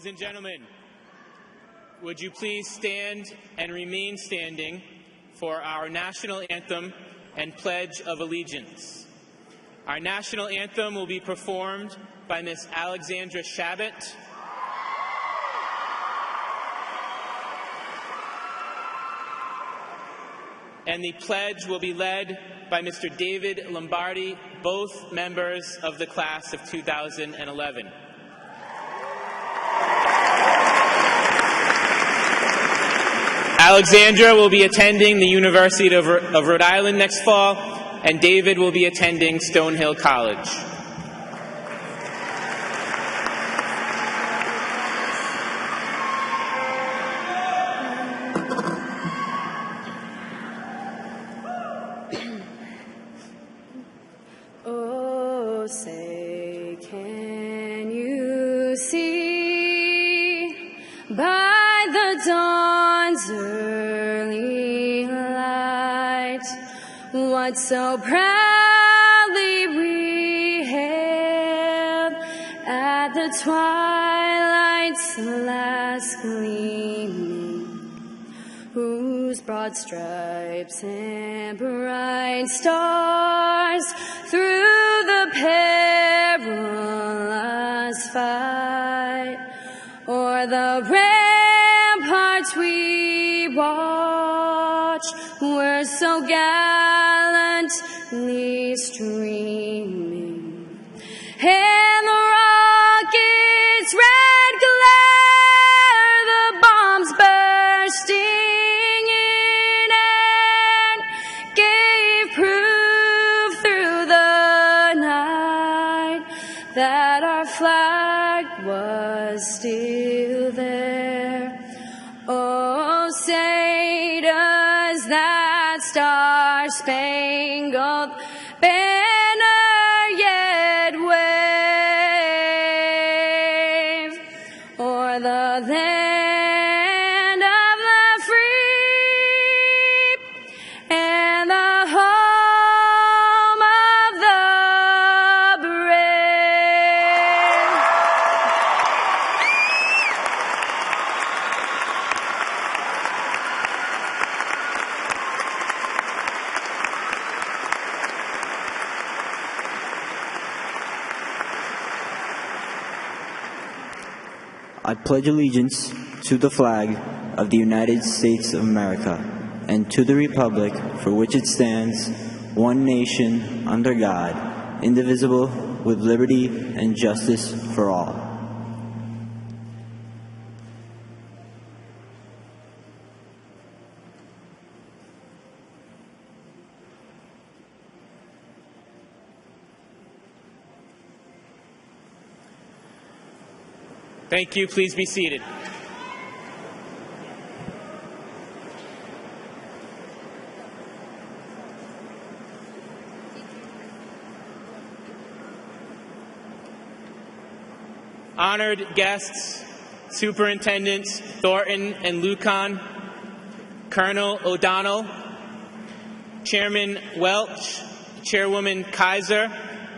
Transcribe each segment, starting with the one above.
Ladies and gentlemen, would you please stand and remain standing for our national anthem and Pledge of Allegiance. Our national anthem will be performed by Miss Alexandra Shabbat. And the pledge will be led by Mr. David Lombardi, both members of the class of 2011. Alexandra will be attending the University of Rhode Island next fall, and David will be attending Stonehill College. Oh, say, can you see by the dawn's early light what so proudly we hailed at the twilight's last gleaming, whose broad stripes and bright stars through the perilous fight o'er the ramparts we watched were so gallantly streaming, and the rocket's red glare, the bombs bursting in, and gave proof through the night that our flag was still there. Oh, say does that star-spangled banner yet wave o'er the land of the free and the home of the brave? I pledge allegiance to the flag of the United States of America and to the republic for which it stands, one nation, under God, indivisible, with liberty and justice for all. Thank you. Please be seated. Honored guests, Superintendents Thornton and Lucan, Colonel O'Donnell, Chairman Welch, Chairwoman Kaiser,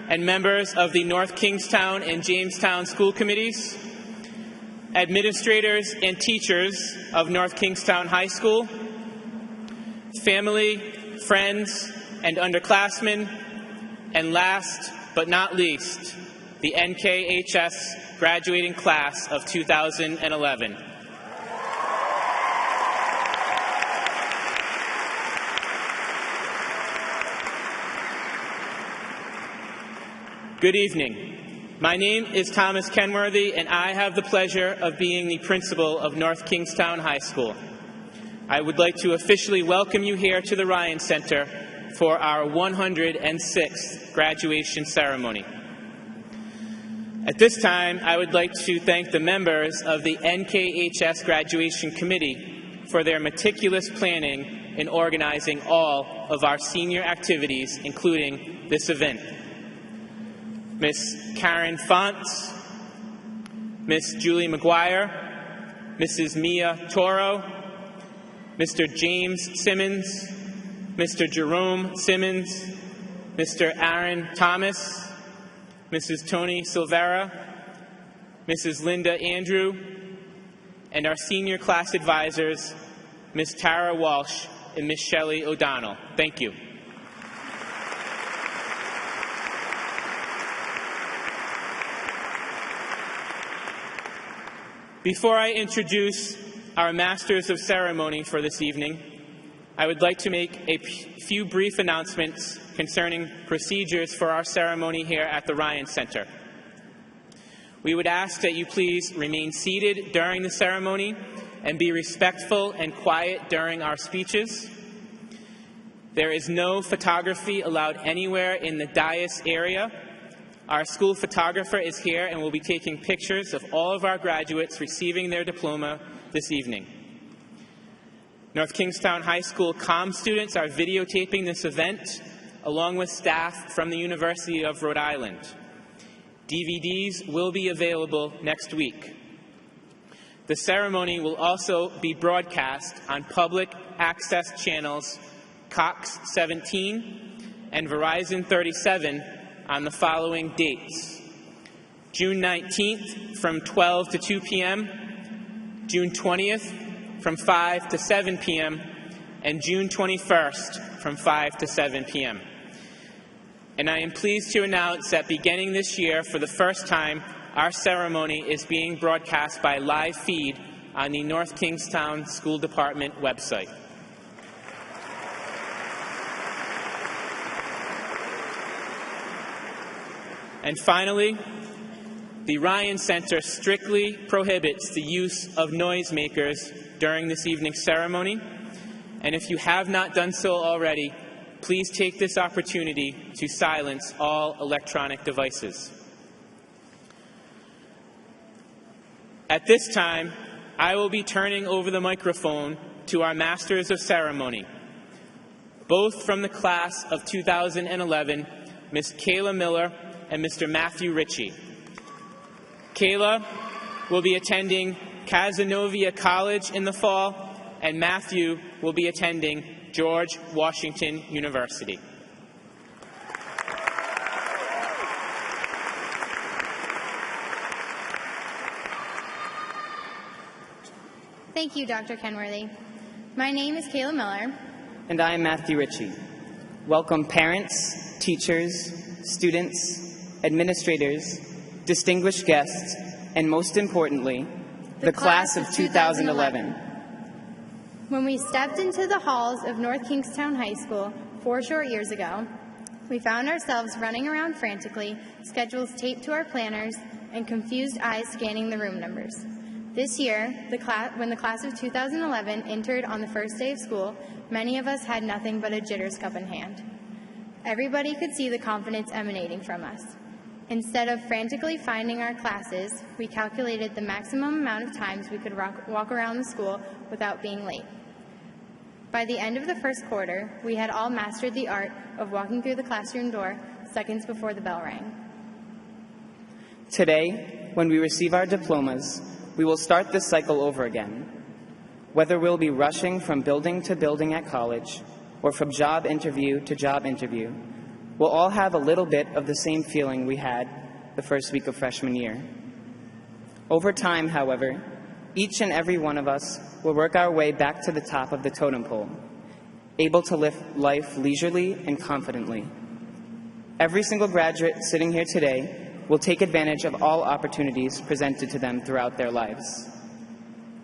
and members of the North Kingstown and Jamestown School Committees, administrators and teachers of North Kingstown High School, family, friends, and underclassmen, and last but not least, the NKHS graduating class of 2011. Good evening. My name is Thomas Kenworthy, and I have the pleasure of being the principal of North Kingstown High School. I would like to officially welcome you here to the Ryan Center for our 106th graduation ceremony. At this time, I would like to thank the members of the NKHS Graduation Committee for their meticulous planning in organizing all of our senior activities, including this event. Miss Karen Fonts, Miss Julie McGuire, Mrs. Mia Toro, Mr. James Simmons, Mr. Jerome Simmons, Mr. Aaron Thomas, Mrs. Tony Silvera, Mrs. Linda Andrew, and our senior class advisors, Ms. Tara Walsh and Ms. Shelley O'Donnell. Thank you. Before I introduce our Masters of Ceremony for this evening, I would like to make a few brief announcements concerning procedures for our ceremony here at the Ryan Center. We would ask that you please remain seated during the ceremony and be respectful and quiet during our speeches. There is no photography allowed anywhere in the dais area. Our school photographer is here and will be taking pictures of all of our graduates receiving their diploma this evening. North Kingstown High School comm students are videotaping this event, along with staff from the University of Rhode Island. DVDs will be available next week. The ceremony will also be broadcast on public access channels Cox 17 and Verizon 37 on the following dates: June 19th from 12 to 2 p.m., June 20th from 5 to 7 p.m., and June 21st from 5 to 7 p.m. And I am pleased to announce that beginning this year, for the first time, our ceremony is being broadcast by live feed on the North Kingstown School Department website. And finally, the Ryan Center strictly prohibits the use of noisemakers during this evening's ceremony. And if you have not done so already, please take this opportunity to silence all electronic devices. At this time, I will be turning over the microphone to our Masters of Ceremony, both from the class of 2011, Ms. Kayla Miller and Mr. Matthew Ritchie. Kayla will be attending Cazenovia College in the fall, and Matthew will be attending George Washington University. Thank you, Dr. Kenworthy. My name is Kayla Miller. And I am Matthew Ritchie. Welcome parents, teachers, students, administrators, distinguished guests, and most importantly, the class of 2011. When we stepped into the halls of North Kingstown High School 4 short years ago, we found ourselves running around frantically, schedules taped to our planners, and confused eyes scanning the room numbers. This year, when the class of 2011 entered on the first day of school, many of us had nothing but a jitters cup in hand. Everybody could see the confidence emanating from us. Instead of frantically finding our classes, we calculated the maximum amount of times we could walk around the school without being late. By the end of the first quarter, we had all mastered the art of walking through the classroom door seconds before the bell rang. Today, when we receive our diplomas, we will start this cycle over again. Whether we'll be rushing from building to building at college, or from job interview to job interview, we'll all have a little bit of the same feeling we had the first week of freshman year. Over time, however, each and every one of us will work our way back to the top of the totem pole, able to live life leisurely and confidently. Every single graduate sitting here today will take advantage of all opportunities presented to them throughout their lives.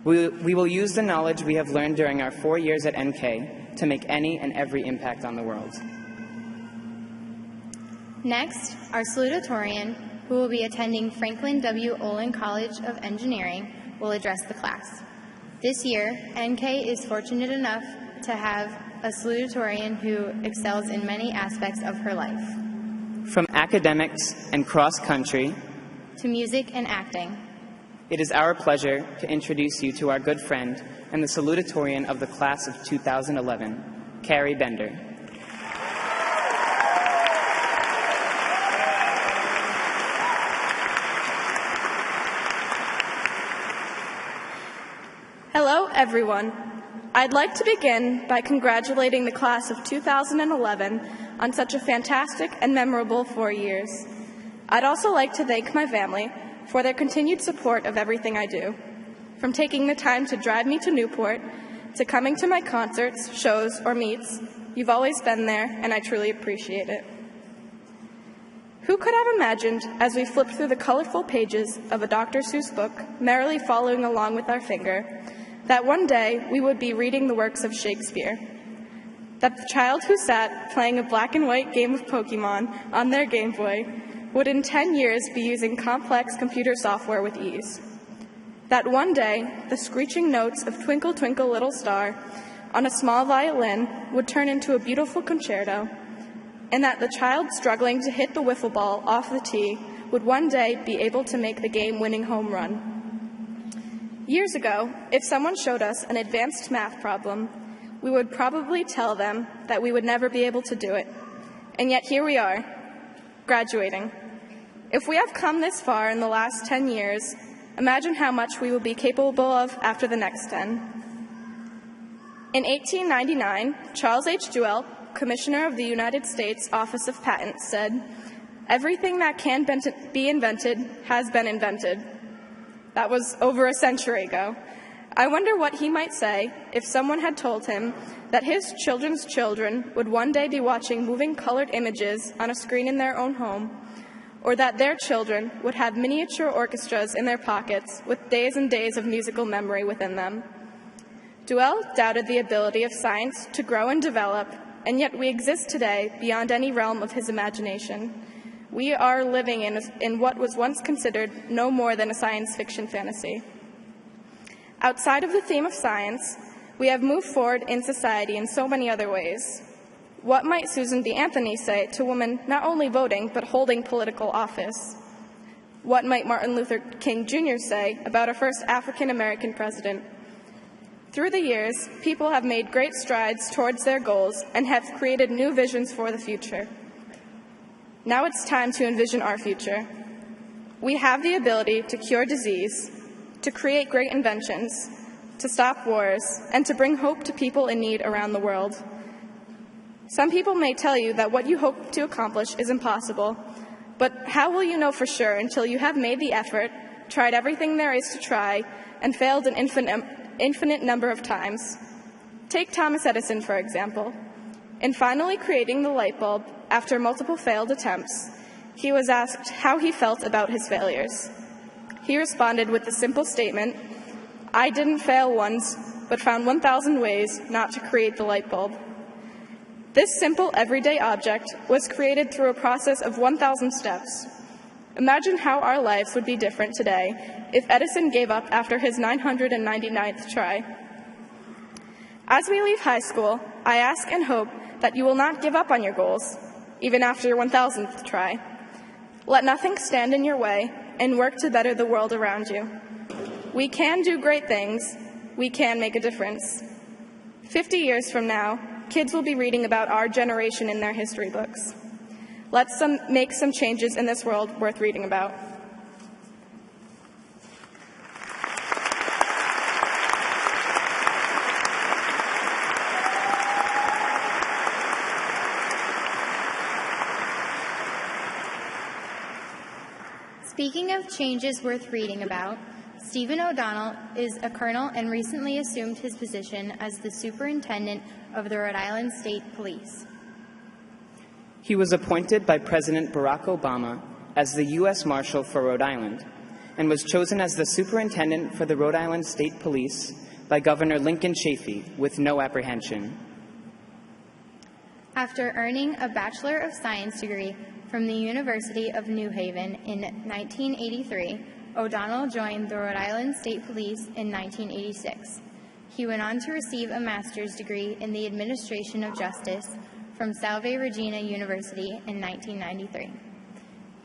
We will use the knowledge we have learned during our 4 years at NK to make any and every impact on the world. Next, our salutatorian, who will be attending Franklin W. Olin College of Engineering, will address the class. This year, NK is fortunate enough to have a salutatorian who excels in many aspects of her life. From academics and cross-country to music and acting. It is our pleasure to introduce you to our good friend and the salutatorian of the class of 2011, Carrie Bender. Hello, everyone. I'd like to begin by congratulating the class of 2011 on such a fantastic and memorable 4 years. I'd also like to thank my family for their continued support of everything I do. from taking the time to drive me to Newport, to coming to my concerts, shows, or meets. You've always been there, and I truly appreciate it. Who could have imagined, as we flipped through the colorful pages of a Dr. Seuss book, merrily following along with our finger, that one day we would be reading the works of Shakespeare? That the child who sat playing a black and white game of Pokemon on their Game Boy would in 10 years be using complex computer software with ease? That one day the screeching notes of Twinkle, Twinkle, Little Star on a small violin would turn into a beautiful concerto, and that the child struggling to hit the wiffle ball off the tee would one day be able to make the game-winning home run. Years ago, if someone showed us an advanced math problem, we would probably tell them that we would never be able to do it. And yet here we are, graduating. If we have come this far in the last 10 years, imagine how much we will be capable of after the next 10. In 1899, Charles H. Duell, Commissioner of the United States Office of Patents, said, "Everything that can be invented has been invented." That was over a century ago. I wonder what he might say if someone had told him that his children's children would one day be watching moving colored images on a screen in their own home, or that their children would have miniature orchestras in their pockets with days and days of musical memory within them. Duell doubted the ability of science to grow and develop, and yet we exist today beyond any realm of his imagination. We are living in what was once considered no more than a science fiction fantasy. Outside of the theme of science, we have moved forward in society in so many other ways. What might Susan B. Anthony say to women not only voting but holding political office? What might Martin Luther King Jr. say about our first African American president? Through the years, people have made great strides towards their goals and have created new visions for the future. Now it's time to envision our future. We have the ability to cure disease, to create great inventions, to stop wars, and to bring hope to people in need around the world. Some people may tell you that what you hope to accomplish is impossible, but how will you know for sure until you have made the effort, tried everything there is to try, and failed an infinite number of times? Take Thomas Edison, for example. In finally creating the light bulb, after multiple failed attempts, he was asked how he felt about his failures. He responded with the simple statement, "I didn't fail once, but found 1,000 ways not to create the light bulb." This simple everyday object was created through a process of 1,000 steps. Imagine how our lives would be different today if Edison gave up after his 999th try. As we leave high school, I ask and hope that you will not give up on your goals, even after your 1,000th try. Let nothing stand in your way and work to better the world around you. We can do great things. We can make a difference. 50 years from now, kids will be reading about our generation in their history books. Let's make some changes in this world worth reading about. Speaking of changes worth reading about, Stephen O'Donnell is a colonel and recently assumed his position as the superintendent of the Rhode Island State Police. He was appointed by President Barack Obama as the U.S. Marshal for Rhode Island and was chosen as the superintendent for the Rhode Island State Police by Governor Lincoln Chafee with no apprehension. After earning a Bachelor of Science degree from the University of New Haven in 1983, O'Donnell joined the Rhode Island State Police in 1986. He went on to receive a master's degree in the Administration of Justice from Salve Regina University in 1993.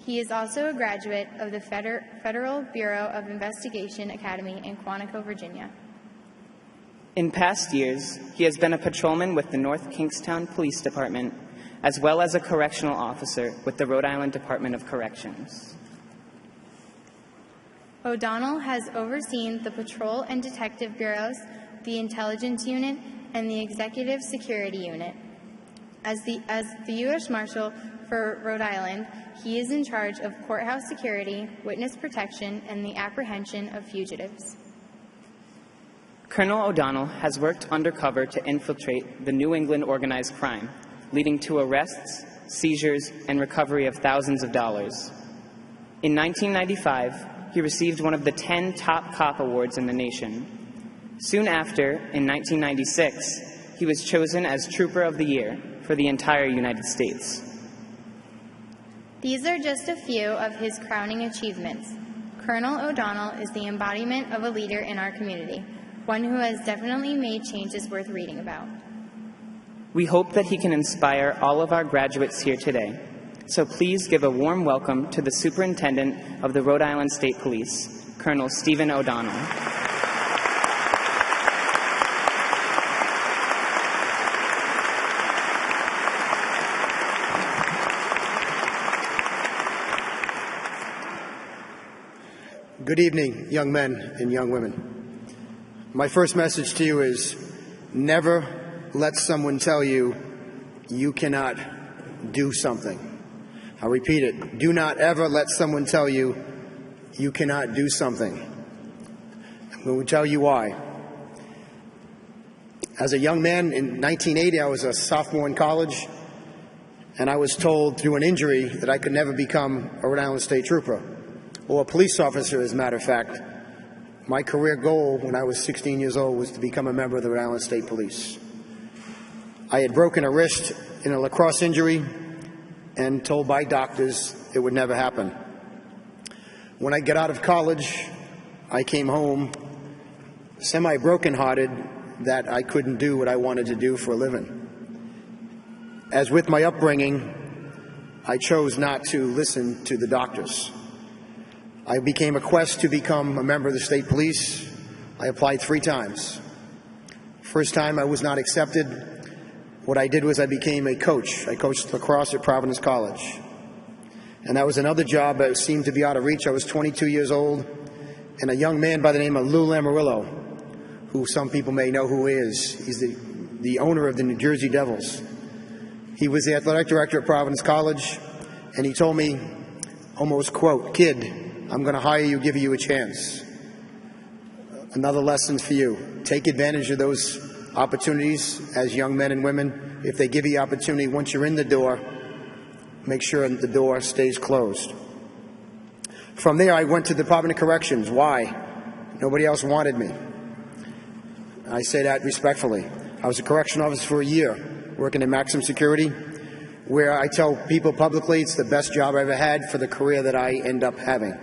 He is also a graduate of the Federal Bureau of Investigation Academy in Quantico, Virginia. In past years, he has been a patrolman with the North Kingstown Police Department, as well as a correctional officer with the Rhode Island Department of Corrections. O'Donnell has overseen the Patrol and Detective Bureaus, the Intelligence Unit, and the Executive Security Unit. As the U.S. Marshal for Rhode Island, he is in charge of courthouse security, witness protection, and the apprehension of fugitives. Colonel O'Donnell has worked undercover to infiltrate the New England organized crime, leading to arrests, seizures, and recovery of thousands of dollars. In 1995, he received one of the 10 top cop awards in the nation. Soon after, in 1996, he was chosen as Trooper of the Year for the entire United States. These are just a few of his crowning achievements. Colonel O'Donnell is the embodiment of a leader in our community, one who has definitely made changes worth reading about. We hope that he can inspire all of our graduates here today. So please give a warm welcome to the Superintendent of the Rhode Island State Police, Colonel Stephen O'Donnell. Good evening, young men and young women. My first message to you is never let someone tell you you cannot do something. I'll repeat it. Do not ever let someone tell you you cannot do something. I'm going to tell you why. As a young man in 1980, I was a sophomore in college, and I was told through an injury that I could never become a Rhode Island State Trooper, or a police officer, as a matter of fact. My career goal when I was 16 years old was to become a member of the Rhode Island State Police. I had broken a wrist in a lacrosse injury and told by doctors it would never happen. When I got out of college, I came home semi-brokenhearted that I couldn't do what I wanted to do for a living. As with my upbringing, I chose not to listen to the doctors. I became a quest to become a member of the state police. I applied 3 times. First time I was not accepted. What I did was I became a coach. I coached lacrosse at Providence College. And that was another job that seemed to be out of reach. I was 22 years old, and a young man by the name of Lou Lamoriello, who some people may know who he is. He's the owner of the New Jersey Devils. He was the athletic director at Providence College, and he told me, almost quote, "Kid, I'm going to hire you, give you a chance." Another lesson for you. Take advantage of those opportunities as young men and women. If they give you opportunity, once you're in the door, make sure the door stays closed. From there, I went to the Department of Corrections. Why? Nobody else wanted me. I say that respectfully. I was a correction officer for a year, working in maximum security, where I tell people publicly it's the best job I ever had for the career that I end up having.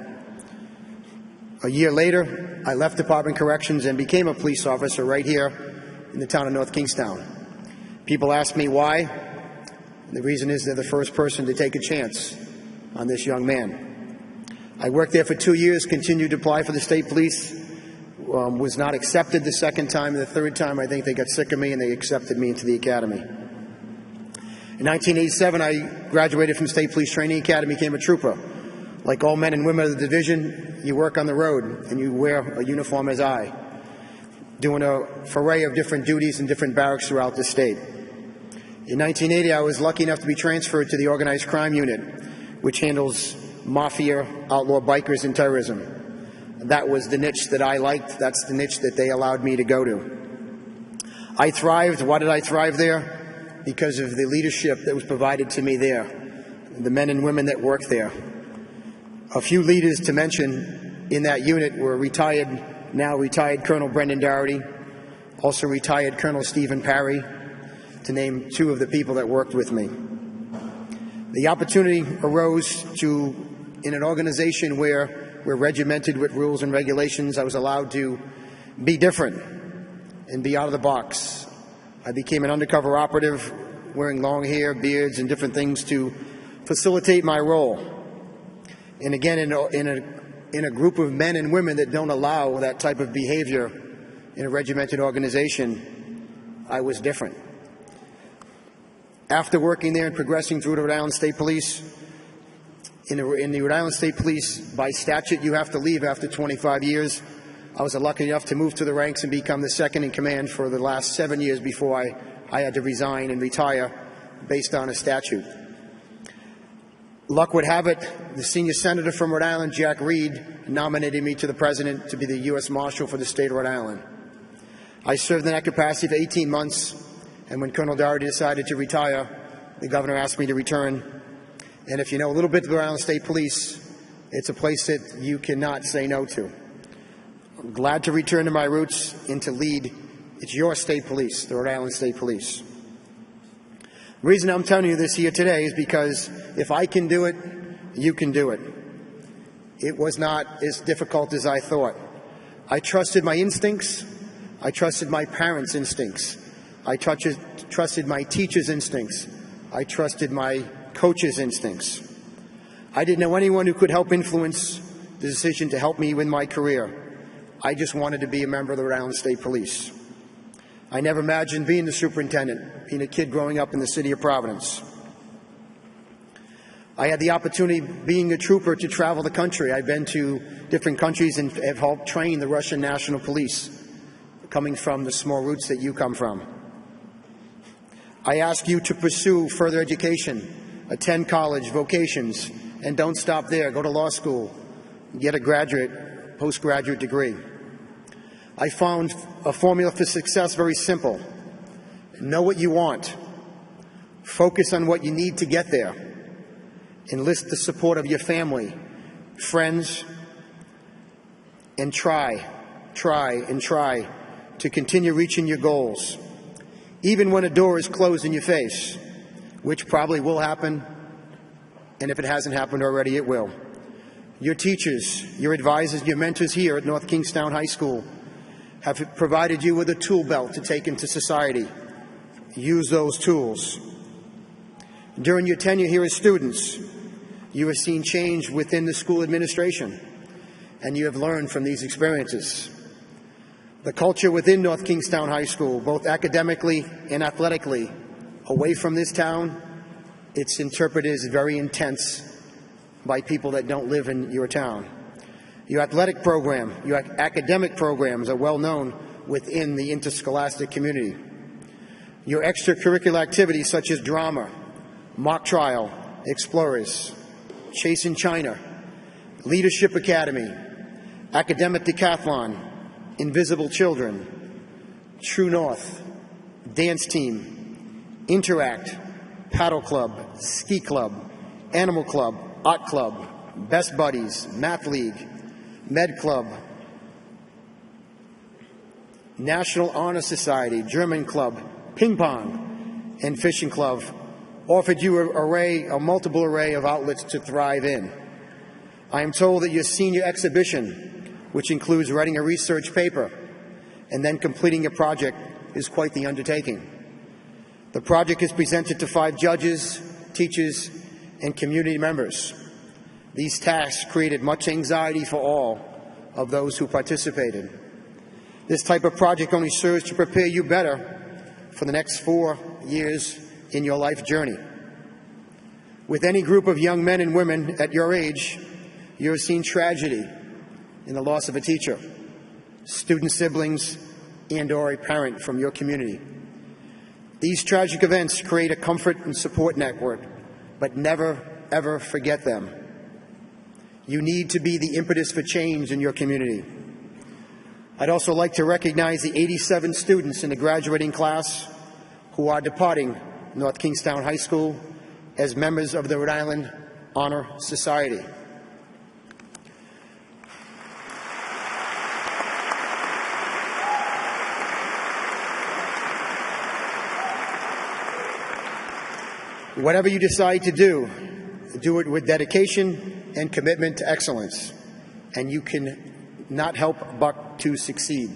A year later, I left Department of Corrections and became a police officer right here in the town of North Kingstown. People ask me why. The reason is they're the first person to take a chance on this young man. I worked there for 2 years, continued to apply for the state police, was not accepted the second time. The third time, I think they got sick of me and they accepted me into the academy. In 1987, I graduated from State Police Training Academy, became a trooper. Like all men and women of the division, you work on the road and you wear a uniform as I, doing a foray of different duties in different barracks throughout the state. In 1980, I was lucky enough to be transferred to the Organized Crime Unit, which handles mafia, outlaw bikers, and terrorism. That was the niche that I liked. That's the niche that they allowed me to go to. I thrived. Why did I thrive there? Because of the leadership that was provided to me there, the men and women that worked there. A few leaders to mention in that unit were now retired Colonel Brendan Dougherty, also retired Colonel Stephen Parry, to name 2 of the people that worked with me. The opportunity arose in an organization where we're regimented with rules and regulations. I was allowed to be different and be out of the box. I became an undercover operative, wearing long hair, beards, and different things to facilitate my role. And again, in a group of men and women that don't allow that type of behavior in a regimented organization, I was different. After working there and progressing through the Rhode Island State Police, in the Rhode Island State Police, by statute, you have to leave after 25 years. I was lucky enough to move to the ranks and become the second in command for the last 7 years before I had to resign and retire based on a statute. Luck would have it, the senior senator from Rhode Island, Jack Reed, nominated me to the president to be the U.S. Marshal for the state of Rhode Island. I served in that capacity for 18 months, and when Colonel Doherty decided to retire, the governor asked me to return. And if you know a little bit about Rhode Island State Police, it's a place that you cannot say no to. I'm glad to return to my roots and to lead. It's your state police, the Rhode Island State Police. The reason I'm telling you this here today is because if I can do it, you can do it. It was not as difficult as I thought. I trusted my instincts. I trusted my parents' instincts. I trusted my teachers' instincts. I trusted my coaches' instincts. I didn't know anyone who could help influence the decision to help me win my career. I just wanted to be a member of the Rhode Island State Police. I never imagined being the superintendent, being a kid growing up in the city of Providence. I had the opportunity, being a trooper, to travel the country. I've been to different countries and have helped train the Russian National Police, coming from the small roots that you come from. I ask you to pursue further education, attend college, vocations, and don't stop there. Go to law school, get a postgraduate degree. I found a formula for success very simple. Know what you want. Focus on what you need to get there. Enlist the support of your family, friends, and try to continue reaching your goals, even when a door is closed in your face, which probably will happen, and if it hasn't happened already, it will. Your teachers, your advisors, your mentors here at North Kingstown High School have provided you with a tool belt to take into society. Use those tools. During your tenure here as students, you have seen change within the school administration, and you have learned from these experiences. The culture within North Kingstown High School, both academically and athletically, away from this town, it's interpreted as very intense by people that don't live in your town. Your athletic program, your academic programs are well known within the interscholastic community. Your extracurricular activities such as drama, mock trial, explorers, Chasing China, Leadership Academy, Academic Decathlon, Invisible Children, True North, Dance Team, Interact, Paddle Club, Ski Club, Animal Club, Art Club, Best Buddies, Math League, Med Club, National Honor Society, German Club, Ping Pong, and Fishing Club offered you a multiple array of outlets to thrive in. I am told that your senior exhibition, which includes writing a research paper and then completing a project, is quite the undertaking. The project is presented to 5 judges, teachers, and community members. These tasks created much anxiety for all of those who participated. This type of project only serves to prepare you better for the next 4 years in your life journey. With any group of young men and women at your age, you have seen tragedy in the loss of a teacher, student siblings, and/or a parent from your community. These tragic events create a comfort and support network, but never, ever forget them. You need to be the impetus for change in your community. I'd also like to recognize the 87 students in the graduating class who are departing North Kingstown High School as members of the Rhode Island Honor Society. Whatever you decide to do it with dedication and commitment to excellence, and you can not help but to succeed.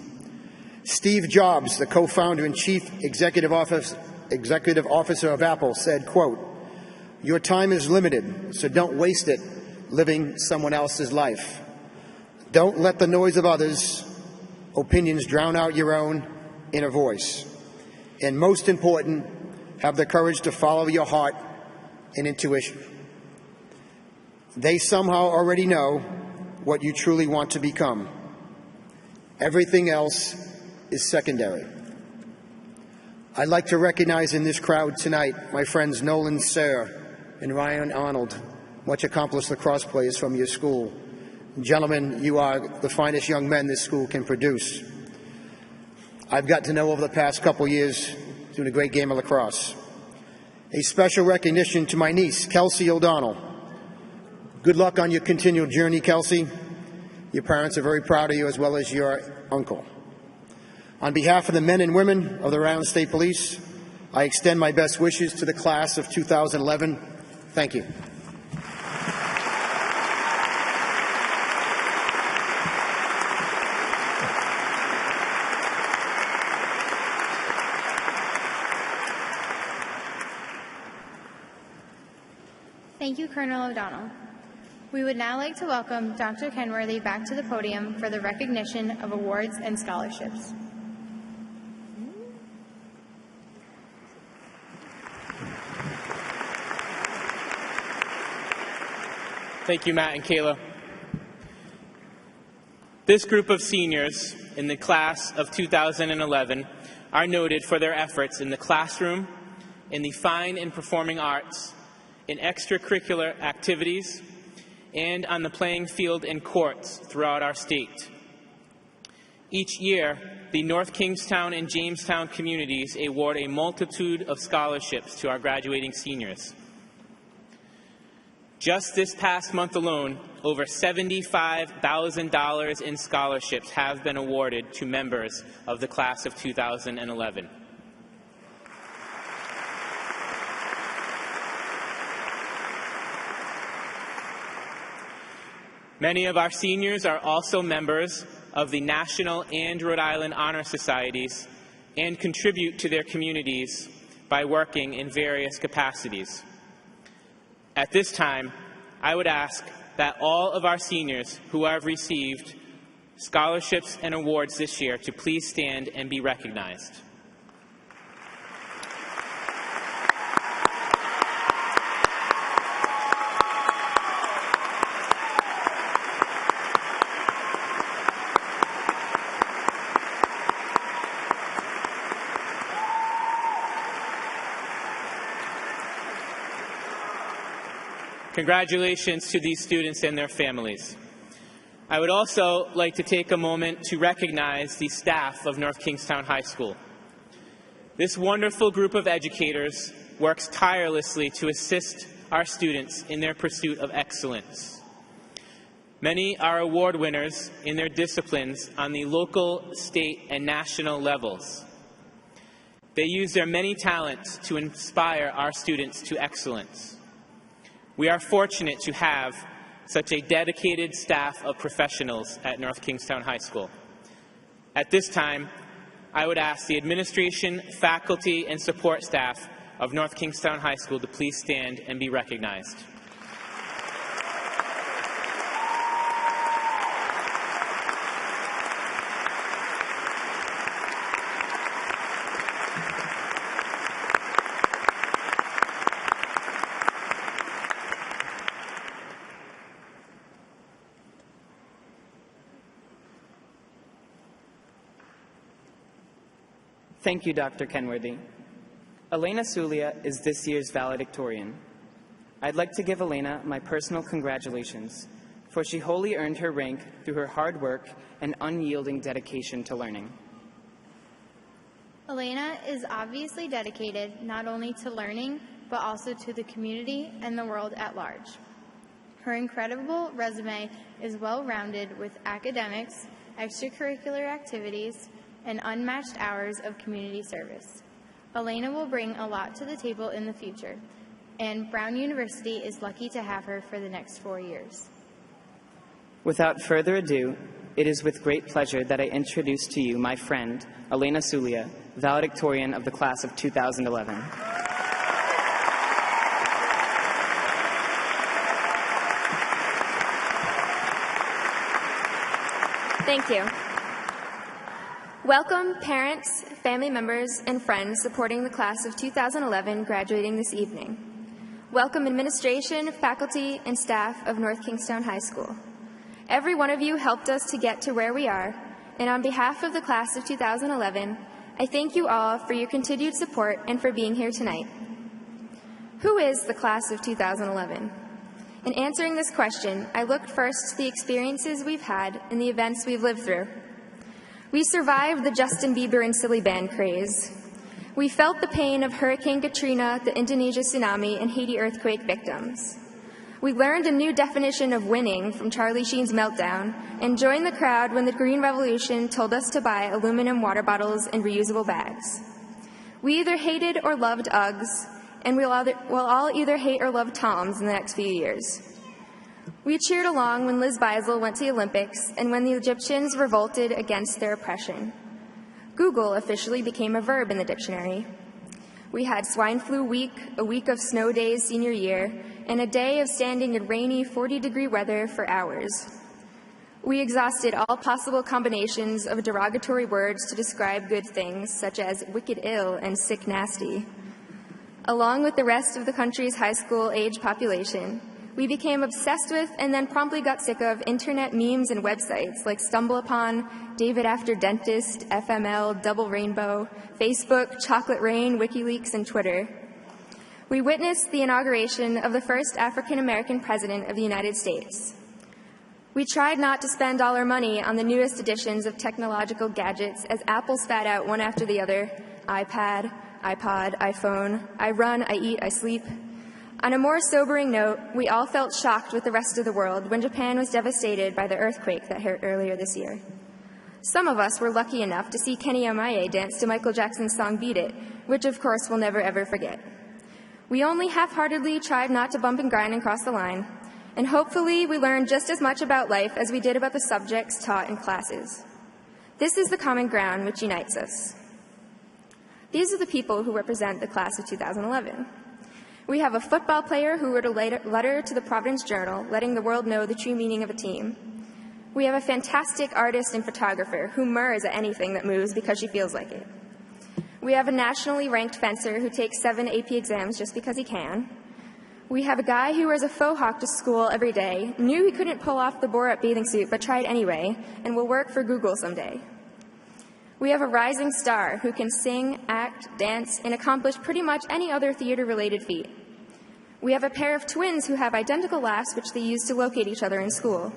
Steve Jobs, the co-founder and chief executive officer of Apple, said, quote, "Your time is limited, so don't waste it living someone else's life. Don't let the noise of others' opinions drown out your own inner voice. And most important, have the courage to follow your heart and intuition. They somehow already know what you truly want to become. Everything else is secondary." I'd like to recognize in this crowd tonight my friends Nolan Sayre and Ryan Arnold, much accomplished lacrosse players from your school. Gentlemen, you are the finest young men this school can produce. I've got to know over the past couple years doing a great game of lacrosse. A special recognition to my niece, Kelsey O'Donnell. Good luck on your continual journey, Kelsey. Your parents are very proud of you, as well as your uncle. On behalf of the men and women of the Rhode Island State Police, I extend my best wishes to the class of 2011. Thank you. Thank you, Colonel O'Donnell. We would now like to welcome Dr. Kenworthy back to the podium for the recognition of awards and scholarships. Thank you, Matt and Kayla. This group of seniors in the class of 2011 are noted for their efforts in the classroom, in the fine and performing arts, in extracurricular activities, and on the playing field and courts throughout our state. Each year, the North Kingstown and Jamestown communities award a multitude of scholarships to our graduating seniors. Just this past month alone, over $75,000 in scholarships have been awarded to members of the class of 2011. Many of our seniors are also members of the National and Rhode Island Honor Societies and contribute to their communities by working in various capacities. At this time, I would ask that all of our seniors who have received scholarships and awards this year to please stand and be recognized. Congratulations to these students and their families. I would also like to take a moment to recognize the staff of North Kingstown High School. This wonderful group of educators works tirelessly to assist our students in their pursuit of excellence. Many are award winners in their disciplines on the local, state, and national levels. They use their many talents to inspire our students to excellence. We are fortunate to have such a dedicated staff of professionals at North Kingstown High School. At this time, I would ask the administration, faculty, and support staff of North Kingstown High School to please stand and be recognized. Thank you, Dr. Kenworthy. Elena Sulia is this year's valedictorian. I'd like to give Elena my personal congratulations, for she wholly earned her rank through her hard work and unyielding dedication to learning. Elena is obviously dedicated not only to learning, but also to the community and the world at large. Her incredible resume is well-rounded with academics, extracurricular activities, and unmatched hours of community service. Elena will bring a lot to the table in the future, and Brown University is lucky to have her for the next 4 years. Without further ado, it is with great pleasure that I introduce to you my friend, Elena Sulia, valedictorian of the class of 2011. Thank you. Welcome, parents, family members, and friends supporting the class of 2011 graduating this evening. Welcome, administration, faculty, and staff of North Kingstown High School. Every one of you helped us to get to where we are, and on behalf of the class of 2011, I thank you all for your continued support and for being here tonight. Who is the class of 2011? In answering this question, I looked first to the experiences we've had and the events we've lived through. We survived the Justin Bieber and Silly Band craze. We felt the pain of Hurricane Katrina, the Indonesia tsunami, and Haiti earthquake victims. We learned a new definition of winning from Charlie Sheen's Meltdown and joined the crowd when the Green Revolution told us to buy aluminum water bottles and reusable bags. We either hated or loved Uggs, and we'll all either hate or love Toms in the next few years. We cheered along when Liz Beisel went to the Olympics and when the Egyptians revolted against their oppression. Google officially became a verb in the dictionary. We had swine flu week, a week of snow days senior year, and a day of standing in rainy 40-degree weather for hours. We exhausted all possible combinations of derogatory words to describe good things, such as wicked ill and sick nasty. Along with the rest of the country's high school-age population, we became obsessed with and then promptly got sick of internet memes and websites like StumbleUpon, David After Dentist, FML, Double Rainbow, Facebook, Chocolate Rain, WikiLeaks, and Twitter. We witnessed the inauguration of the first African-American president of the United States. We tried not to spend all our money on the newest editions of technological gadgets as Apple spat out one after the other: iPad, iPod, iPhone, I run, I eat, I sleep. On a more sobering note, we all felt shocked with the rest of the world when Japan was devastated by the earthquake that hit earlier this year. Some of us were lucky enough to see Kenny Amaye dance to Michael Jackson's song Beat It, which of course we'll never ever forget. We only half-heartedly tried not to bump and grind and cross the line, and hopefully we learned just as much about life as we did about the subjects taught in classes. This is the common ground which unites us. These are the people who represent the class of 2011. We have a football player who wrote a letter to the Providence Journal letting the world know the true meaning of a team. We have a fantastic artist and photographer who murs at anything that moves because she feels like it. We have a nationally ranked fencer who takes 7 AP exams just because he can. We have a guy who wears a faux hawk to school every day, knew he couldn't pull off the Borat bathing suit but tried anyway, and will work for Google someday. We have a rising star who can sing, act, dance, and accomplish pretty much any other theater-related feat. We have a pair of twins who have identical laughs which they use to locate each other in school.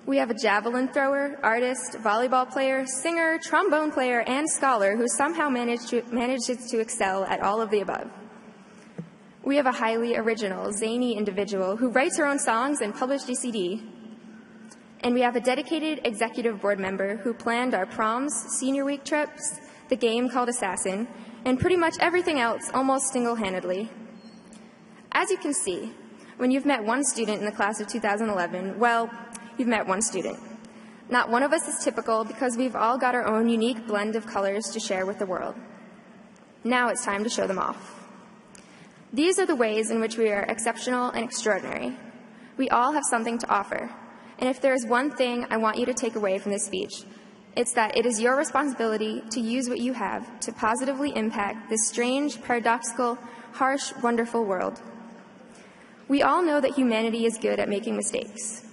We have a javelin thrower, artist, volleyball player, singer, trombone player, and scholar who somehow manages to excel at all of the above. We have a highly original, zany individual who writes her own songs and published a CD. And we have a dedicated executive board member who planned our proms, senior week trips, the game called Assassin, and pretty much everything else almost single-handedly. As you can see, when you've met one student in the class of 2011, well, you've met one student. Not one of us is typical because we've all got our own unique blend of colors to share with the world. Now it's time to show them off. These are the ways in which we are exceptional and extraordinary. We all have something to offer. And if there is one thing I want you to take away from this speech, it's that it is your responsibility to use what you have to positively impact this strange, paradoxical, harsh, wonderful world. We all know that humanity is good at making mistakes.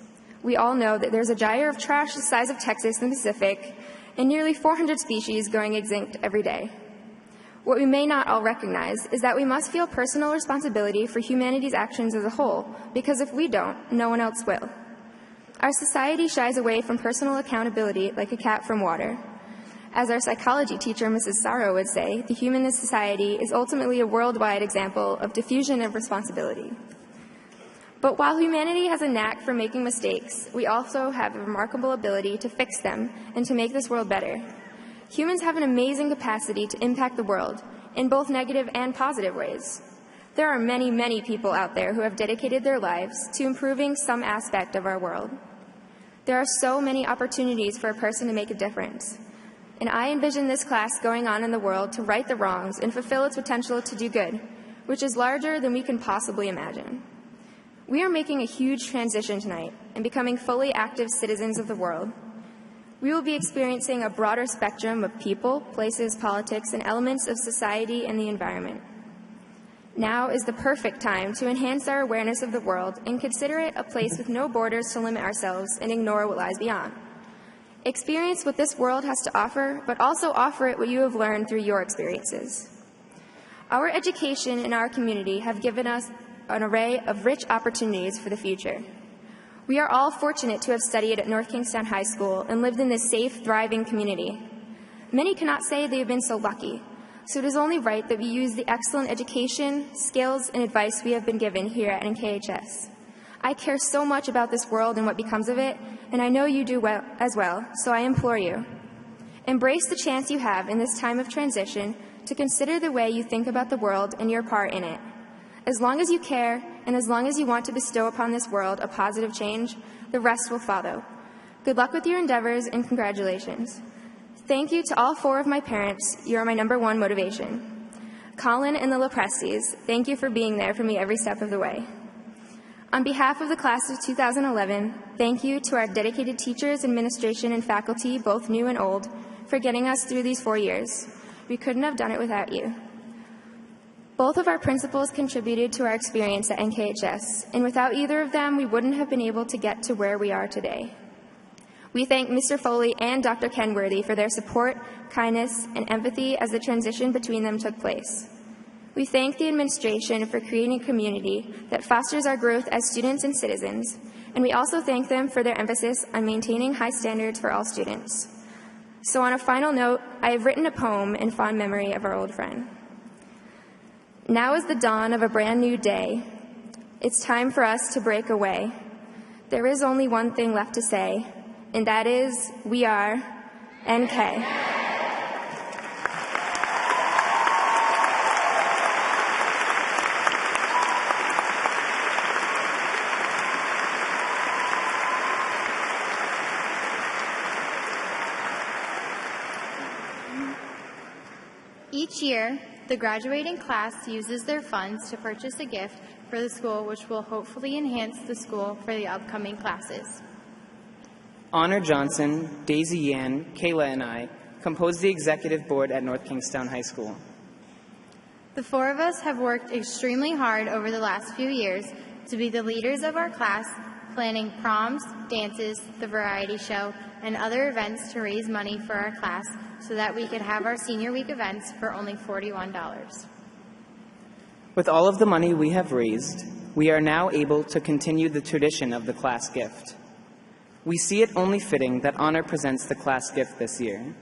We all know that there's a gyre of trash the size of Texas in the Pacific and nearly 400 species going extinct every day. What we may not all recognize is that we must feel personal responsibility for humanity's actions as a whole, because if we don't, no one else will. Our society shies away from personal accountability like a cat from water. As our psychology teacher, Mrs. Sorrow, would say, the human society is ultimately a worldwide example of diffusion of responsibility. But while humanity has a knack for making mistakes, we also have a remarkable ability to fix them and to make this world better. Humans have an amazing capacity to impact the world in both negative and positive ways. There are many, many people out there who have dedicated their lives to improving some aspect of our world. There are so many opportunities for a person to make a difference, and I envision this class going on in the world to right the wrongs and fulfill its potential to do good, which is larger than we can possibly imagine. We are making a huge transition tonight and becoming fully active citizens of the world. We will be experiencing a broader spectrum of people, places, politics, and elements of society and the environment. Now is the perfect time to enhance our awareness of the world and consider it a place with no borders to limit ourselves and ignore what lies beyond. Experience what this world has to offer, but also offer it what you have learned through your experiences. Our education and our community have given us an array of rich opportunities for the future. We are all fortunate to have studied at North Kingstown High School and lived in this safe, thriving community. Many cannot say they have been so lucky, so it is only right that we use the excellent education, skills, and advice we have been given here at NKHS. I care so much about this world and what becomes of it, and I know you do well as well, so I implore you. Embrace the chance you have in this time of transition to consider the way you think about the world and your part in it. As long as you care, and as long as you want to bestow upon this world a positive change, the rest will follow. Good luck with your endeavors, and congratulations. Thank you to all 4 of my parents. You are my #1 motivation. Colin and the Loprestis, thank you for being there for me every step of the way. On behalf of the class of 2011, thank you to our dedicated teachers, administration, and faculty, both new and old, for getting us through these 4 years. We couldn't have done it without you. Both of our principals contributed to our experience at NKHS, and without either of them, we wouldn't have been able to get to where we are today. We thank Mr. Foley and Dr. Kenworthy for their support, kindness, and empathy as the transition between them took place. We thank the administration for creating a community that fosters our growth as students and citizens, and we also thank them for their emphasis on maintaining high standards for all students. So on a final note, I have written a poem in fond memory of our old friend. Now is the dawn of a brand new day. It's time for us to break away. There is only one thing left to say, and that is, we are NK. Each year, the graduating class uses their funds to purchase a gift for the school, which will hopefully enhance the school for the upcoming classes. Honor Johnson, Daisy Yan, Kayla, and I compose the executive board at North Kingstown High School. The 4 of us have worked extremely hard over the last few years to be the leaders of our class, planning proms, dances, the variety show, and other events to raise money for our class so that we could have our senior week events for only $41. With all of the money we have raised, we are now able to continue the tradition of the class gift. We see it only fitting that Honor presents the class gift this year.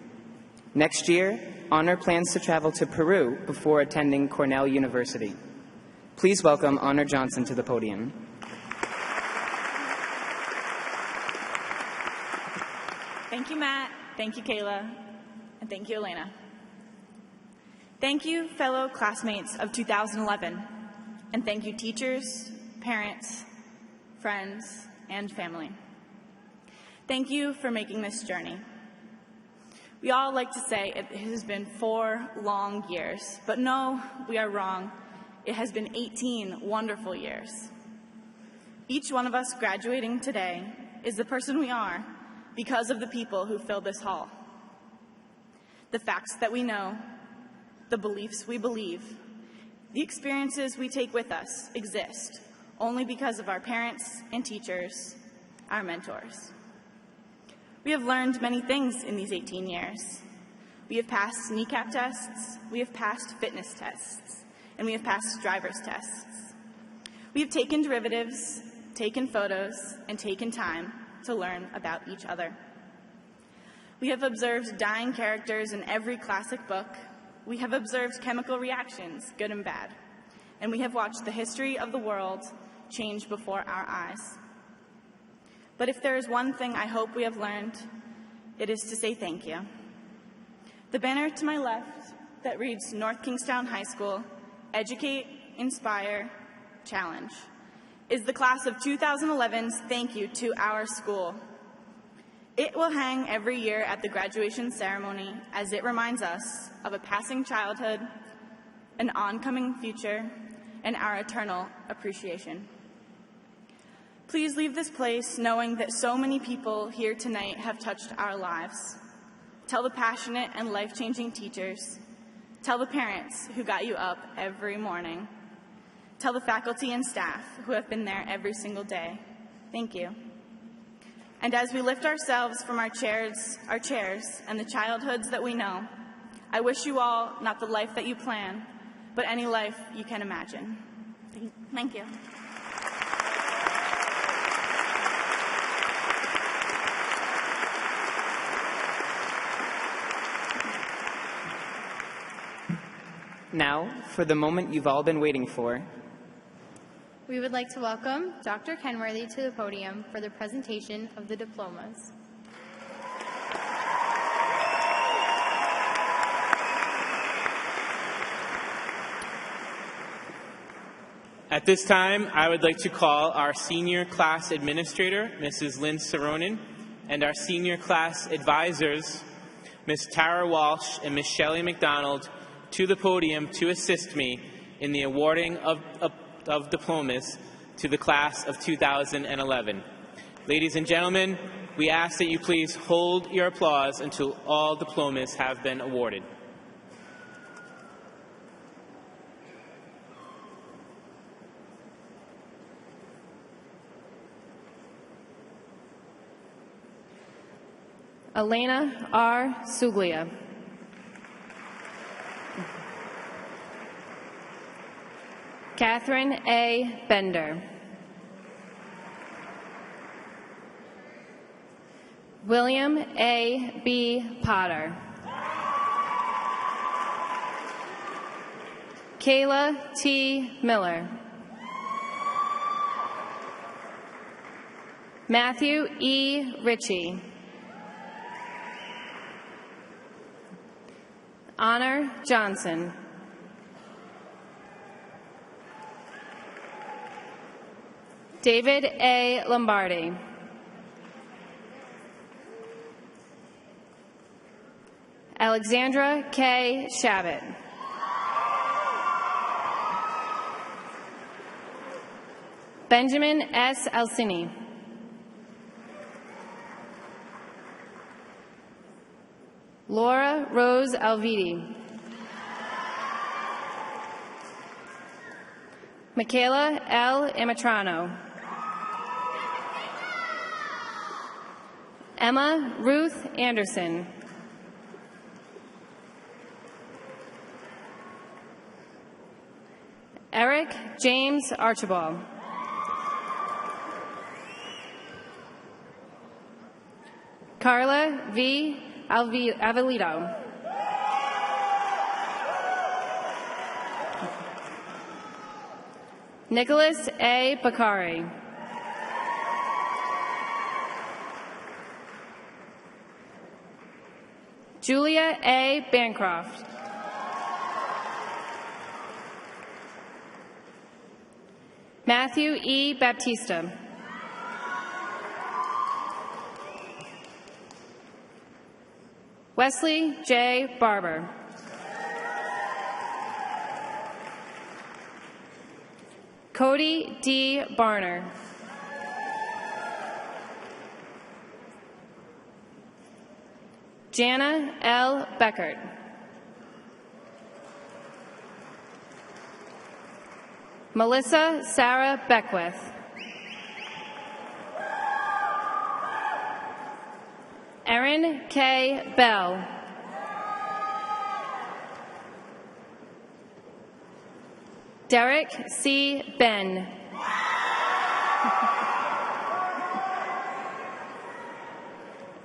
Next year, Honor plans to travel to Peru before attending Cornell University. Please welcome Honor Johnson to the podium. Thank you, Matt. Thank you, Kayla. And thank you, Elena. Thank you, fellow classmates of 2011. And thank you, teachers, parents, friends, and family. Thank you for making this journey. We all like to say it has been 4 long years, but no, we are wrong. It has been 18 wonderful years. Each one of us graduating today is the person we are because of the people who fill this hall. The facts that we know, the beliefs we believe, the experiences we take with us exist only because of our parents and teachers, our mentors. We have learned many things in these 18 years. We have passed kneecap tests, we have passed fitness tests, and we have passed driver's tests. We have taken derivatives, taken photos, and taken time to learn about each other. We have observed dying characters in every classic book. We have observed chemical reactions, good and bad. And we have watched the history of the world change before our eyes. But if there is one thing I hope we have learned, it is to say thank you. The banner to my left that reads North Kingstown High School, Educate, Inspire, Challenge, is the class of 2011's thank you to our school. It will hang every year at the graduation ceremony as it reminds us of a passing childhood, an oncoming future, and our eternal appreciation. Please leave this place knowing that so many people here tonight have touched our lives. Tell the passionate and life-changing teachers. Tell the parents who got you up every morning. Tell the faculty and staff who have been there every single day. Thank you. And as we lift ourselves from our chairs and the childhoods that we know, I wish you all not the life that you plan, but any life you can imagine. Thank you. Now, for the moment you've all been waiting for. We would like to welcome Dr. Kenworthy to the podium for the presentation of the diplomas. At this time, I would like to call our senior class administrator, Mrs. Lynn Saronin, and our senior class advisors, Ms. Tara Walsh and Ms. Shelley McDonald, to the podium to assist me in the awarding of diplomas to the class of 2011. Ladies and gentlemen, we ask that you please hold your applause until all diplomas have been awarded. Elena R. Sulia. Catherine A. Bender. William A. B. Potter. Kayla T. Miller. Matthew E. Ritchie. Honor Johnson. David A. Lombardi. Alexandra K. Shabbat. Benjamin S. Alcini. Laura Rose Alvidi. Michaela L. Amatrano. Emma Ruth Anderson. Eric James Archibald. Carla V. Avelito. Nicholas A. Bakari. Julia A. Bancroft. Matthew E. Baptista. Wesley J. Barber. Cody D. Barner. Jana L. Beckert. Melissa Sarah Beckwith. Erin K. Bell. Derek C. Ben.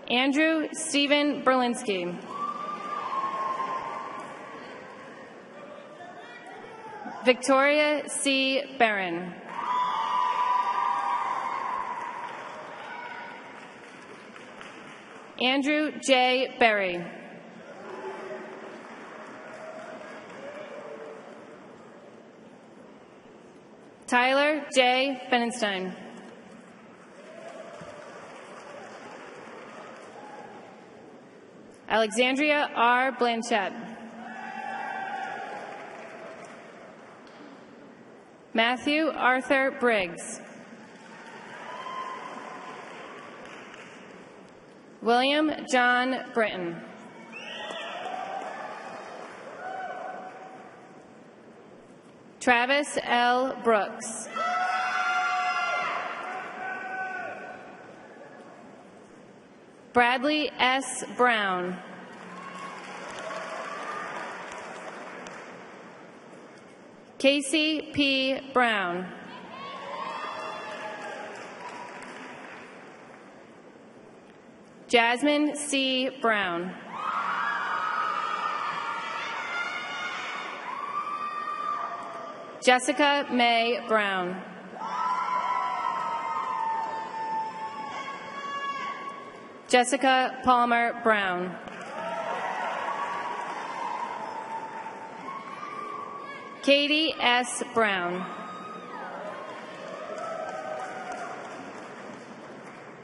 Andrew Stephen Berlinski. Victoria C. Barron. Andrew J. Berry. Tyler J. Fenenstein. Alexandria R. Blanchett. Matthew Arthur Briggs. William John Britton. Travis L. Brooks. Bradley S. Brown. Casey P. Brown. Jasmine C. Brown. Jessica May Brown. Jessica Palmer Brown. Katie S. Brown.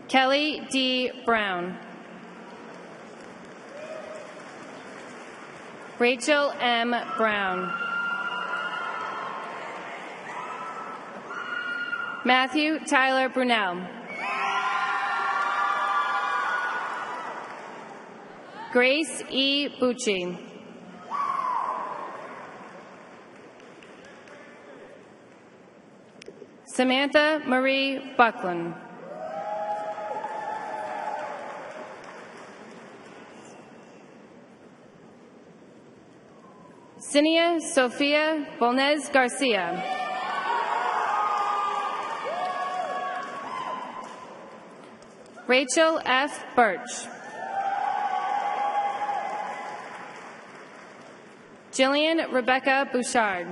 Kelly D. Brown. Rachel M. Brown. Matthew Tyler Brunel. Grace E. Bucci. Samantha Marie Buckland. Cinia Sofia Bolnez Garcia. Rachel F. Birch. Jillian Rebecca Bouchard.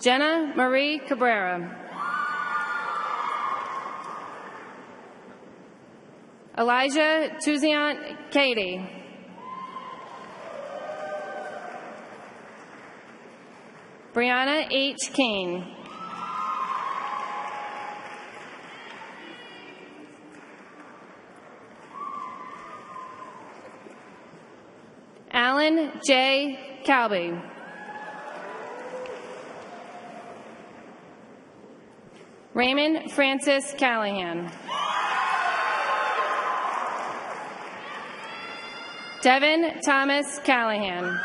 Jenna Marie Cabrera. Elijah Tuziant Katie. Brianna H. Kane. Alan J. Calby. Raymond Francis Callahan. Devin Thomas Callahan.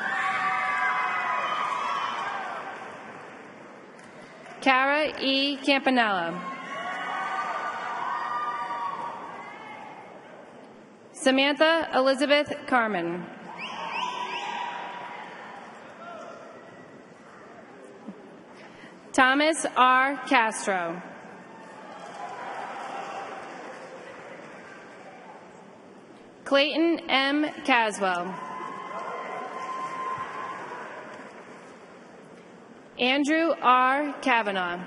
Cara E. Campanella. Samantha Elizabeth Carmen. Thomas R. Castro. Clayton M. Caswell. Andrew R. Kavanaugh.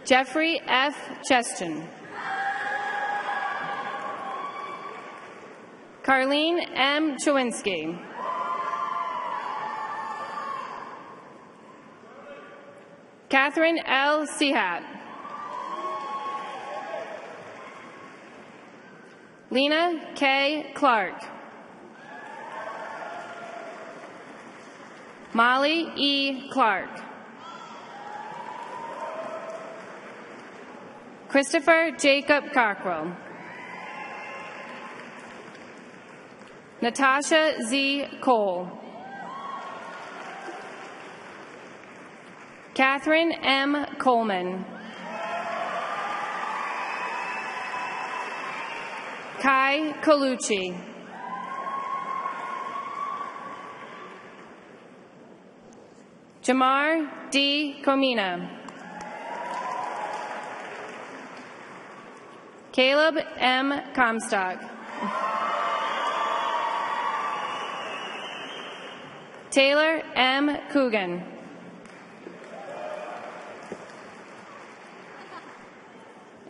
Jeffrey F. Cheston. Carlene M. Chewinski. Catherine L. Sehat. Lena K. Clark. Molly E. Clark. Christopher Jacob Cockrell. Natasha Z. Cole. Catherine M. Coleman. Kai Colucci. Jamar D. Comina. Caleb M. Comstock. Taylor M. Coogan.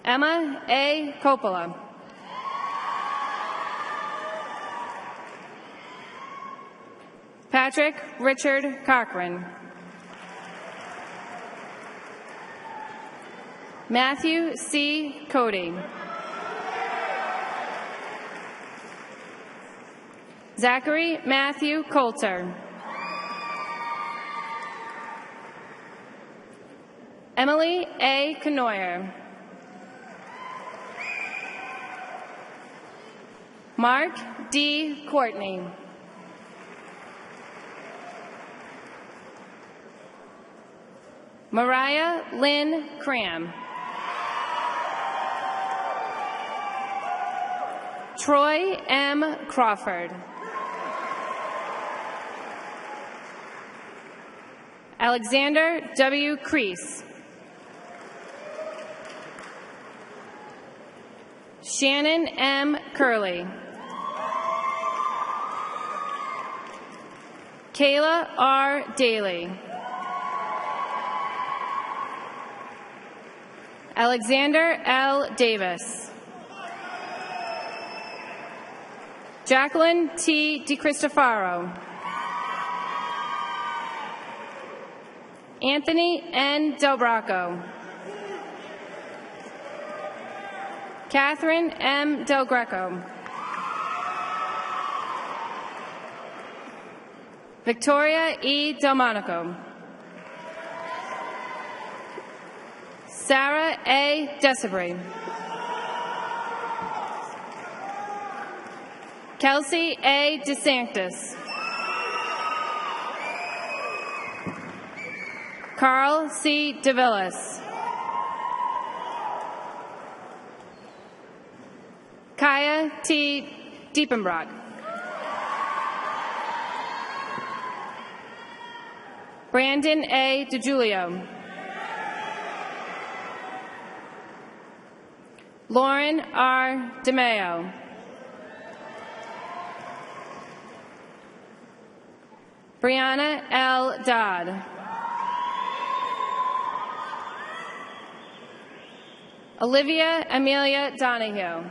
Emma A. Coppola. Patrick Richard Cochran. Matthew C. Cody. Zachary Matthew Coulter. Emily A. Canoyer. Mark D. Courtney. Mariah Lynn Cram. Troy M. Crawford. Alexander W. Crease. Shannon M. Curley. Kayla R. Daly. Alexander L. Davis. Jacqueline T. DiCristofaro. Anthony N. Del Bracco. Catherine M. Del Greco. Victoria E. Delmonico. Sarah A. Desabry. Kelsey A. DeSantis. Carl C. DeVillis. Kaya T. Diepenbrock. Brandon A. DeGiulio. Lauren R. DeMayo. Brianna L. Dodd. Olivia Amelia Donahue.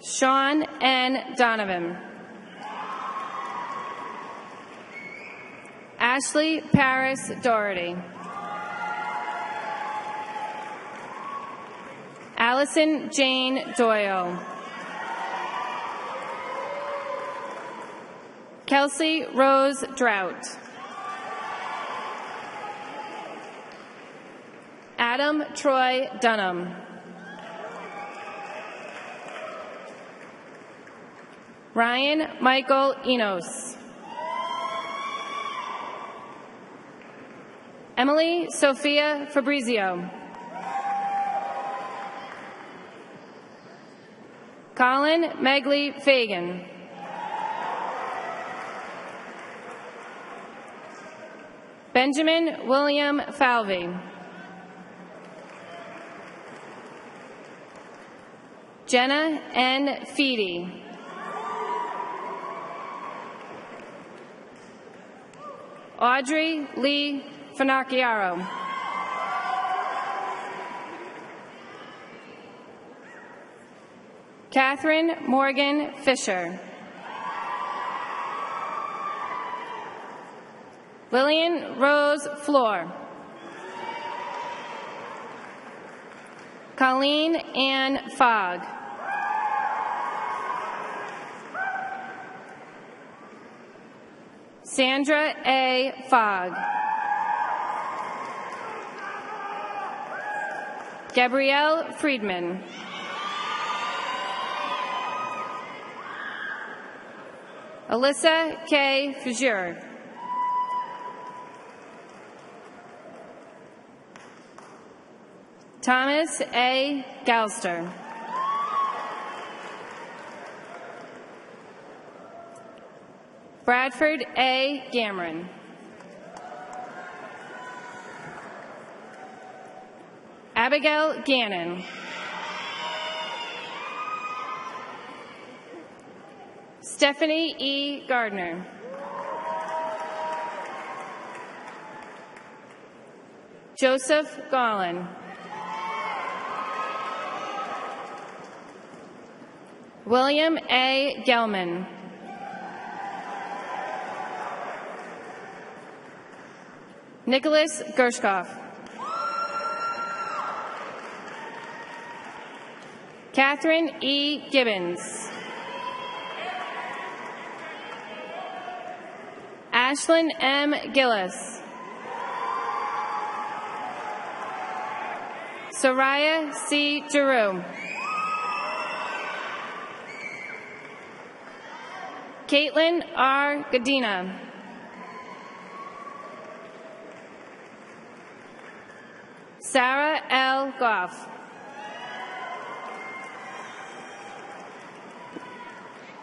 Sean N. Donovan. Ashley Paris Doherty. Allison Jane Doyle. Kelsey Rose Drought. Adam Troy Dunham. Ryan Michael Enos. Emily Sophia Fabrizio. Colin Megley Fagan. Benjamin William Falvey. Jenna N. Feedy. Audrey Lee Finacchiaro. Catherine Morgan Fisher. Lillian Rose Floor. Colleen Ann Fogg. Sandra A. Fogg. Gabrielle Friedman. Alyssa K. Fugere. Thomas A. Galster. Bradford A. Gamron. Abigail Gannon. Stephanie E. Gardner. Joseph Gollin. William A. Gelman. Nicholas Gershkoff. Catherine E. Gibbons. Ashlyn M. Gillis. Soraya C. Giroux. Caitlin R. Godina. Sarah L. Goff.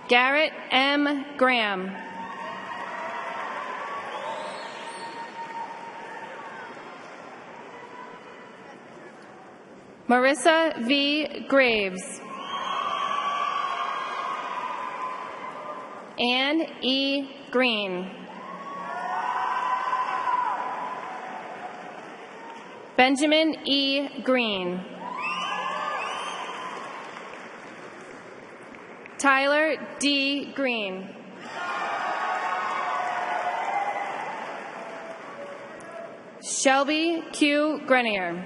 Garrett M. Graham. Marissa V. Graves. Ann E. Green. Benjamin E. Green. Tyler D. Green. Shelby Q. Grenier.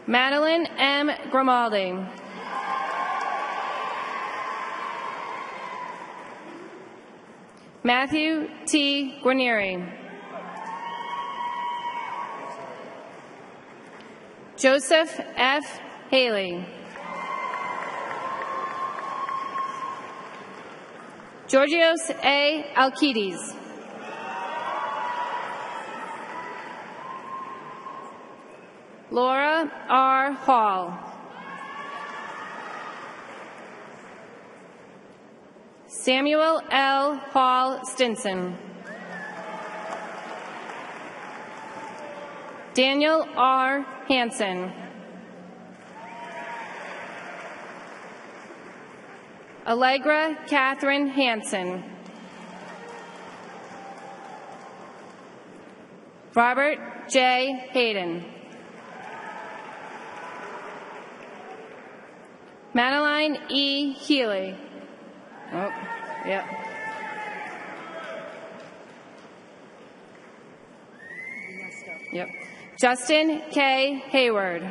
Madeline M. Grimaldi. Matthew T. Guarnieri. Joseph F. Haley. Georgios A. Alcides. Laura R. Hall. Samuel L. Hall Stinson. Daniel R. Hansen. Allegra Catherine Hansen. Robert J. Hayden. Madeline E. Healy. Oh, yep. Yep. Justin K. Hayward.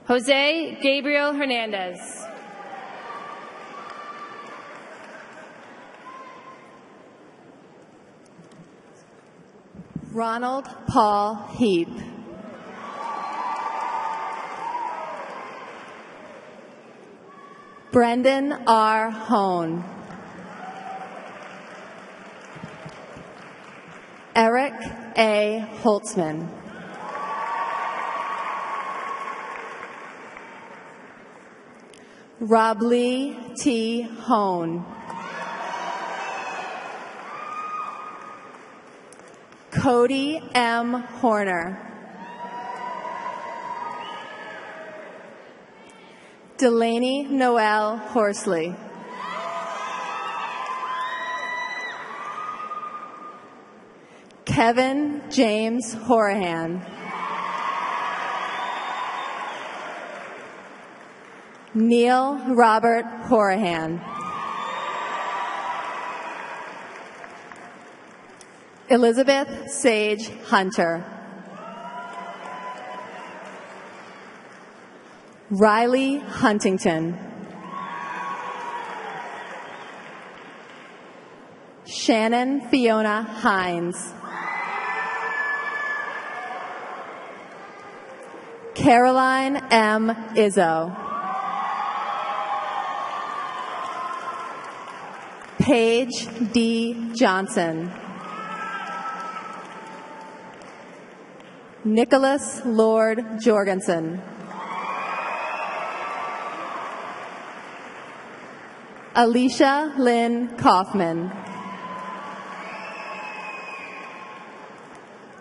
Jose Gabriel Hernandez. Ronald Paul Heap. Brendan R. Hone. Eric A. Holtzman. Rob Lee T. Hone. Cody M. Horner. Delaney Noel Horsley. Kevin James Horahan. Neil Robert Horahan. Elizabeth Sage Hunter. Riley Huntington. Shannon Fiona Hines. Caroline M. Izzo. Paige D. Johnson. Nicholas Lord Jorgensen. Alicia Lynn Kaufman.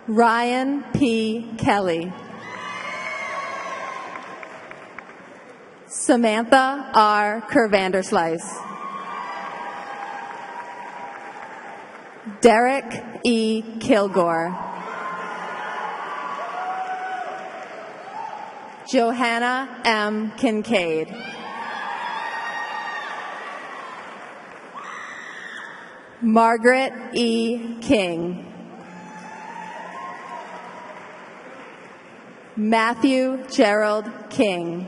Ryan P. Kelly. Samantha R. Kervanderslice. Derek E. Kilgore. Johanna M. Kincaid. Margaret E. King. Matthew Gerald King.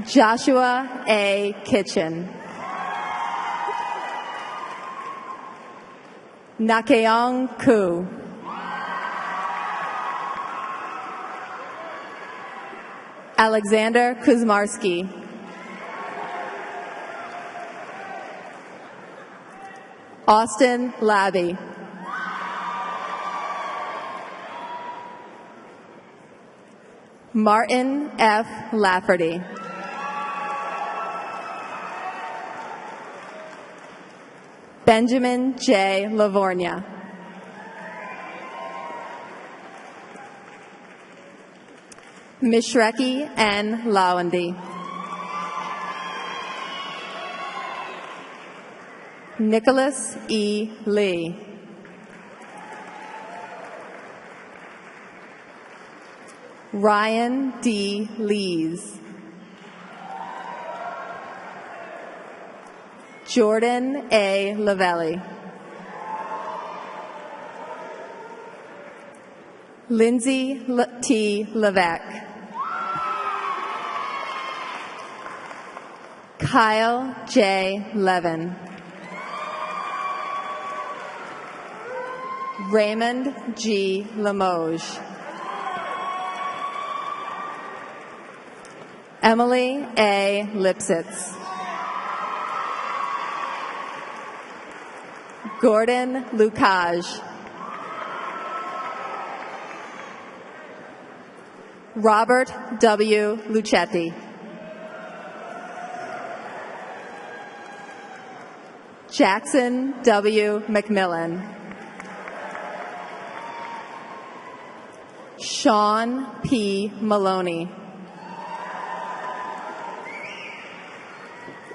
Joshua A. Kitchen. Nakeong Ku. Alexander Kuzmarski. Austin Labby. Martin F. Lafferty. Benjamin J. Lavorgna. Mishreki N. Lawandy. Nicholas E. Lee. Ryan D. Lees. Jordan A. Lavelli. Lindsay T. Levesque. Kyle J. Levin. Raymond G. Limoges. Emily A. Lipsitz. Gordon Lucage. Robert W. Lucetti. Jackson W. McMillan. Sean P. Maloney.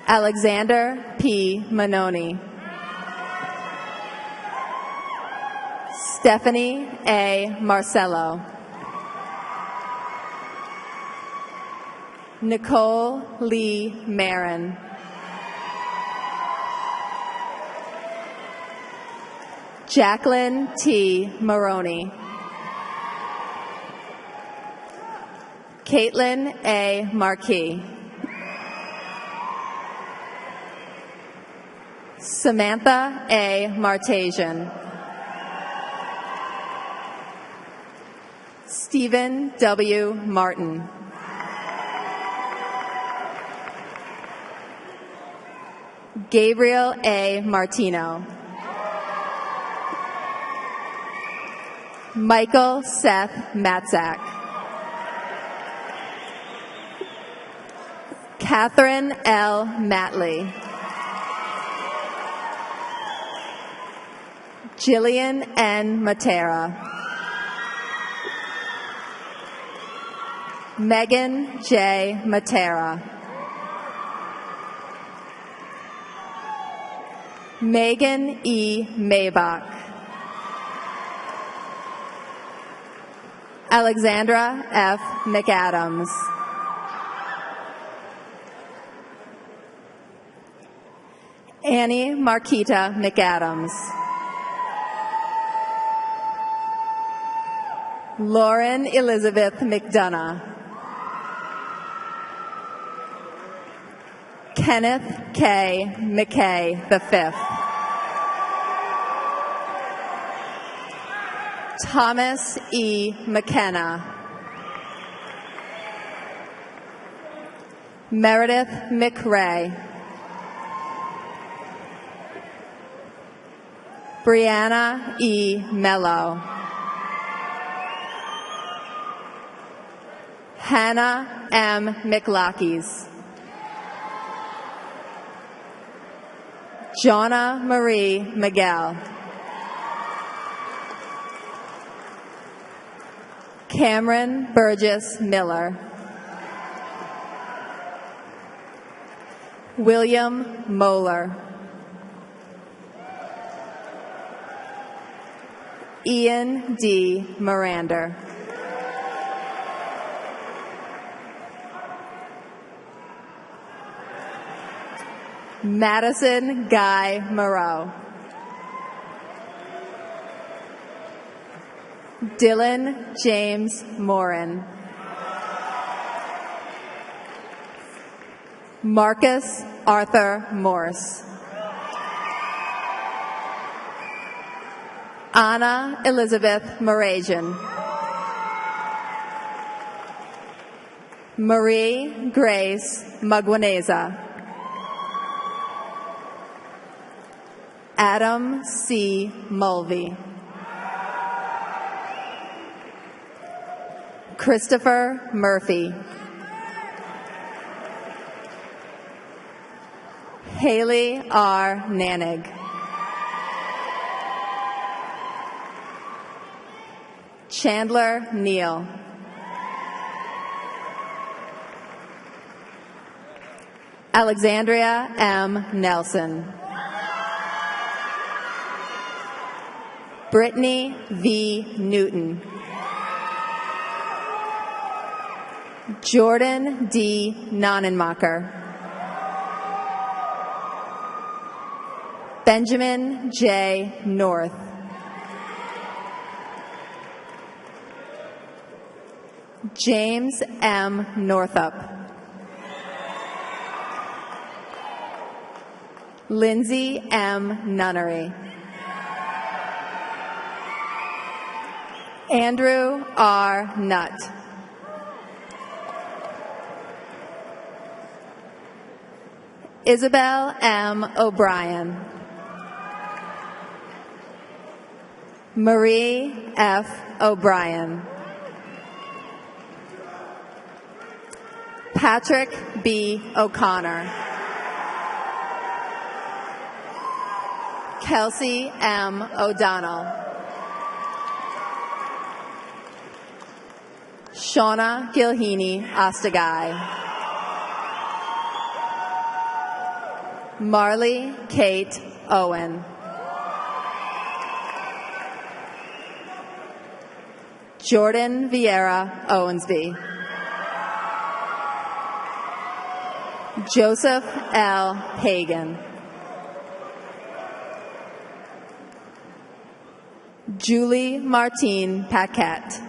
Alexander P. Manoni. Stephanie A. Marcello. Nicole Lee Marin. Jacqueline T. Maroney. Caitlin A. Marquis. Samantha A. Martasian. Stephen W. Martin. Gabriel A. Martino. Michael Seth Matzak. Catherine L. Matley. Jillian N. Matera. Megan J. Matera. Megan E. Maybach. Alexandra F. McAdams. Annie Marquita McAdams. Lauren Elizabeth McDonough. Kenneth K. McKay V. Thomas E. McKenna. Meredith McRae. Brianna E. Mello. Hannah M. McLackys. Jonna Marie Miguel. Cameron Burgess Miller. William Moeller. Ian D. Mirander. Madison Guy Moreau. Dylan James Morin. Marcus Arthur Morse. Anna Elizabeth Morajian. Marie Grace Maguaneza. Adam C. Mulvey. Christopher Murphy. Haley R. Nanig. Chandler Neal. Alexandria M. Nelson. Brittany V. Newton. Jordan D. Nonnenmacher. Benjamin J. North. James M. Northup. Lindsay M. Nunnery. Andrew R. Nutt. Isabel M. O'Brien. Marie F. O'Brien. Patrick B. O'Connor. Kelsey M. O'Donnell. Shauna Gilheeney Ostagai. Marley Kate Owen. Jordan Vieira Owensby. Joseph L. Hagan. Julie Martine Paquette.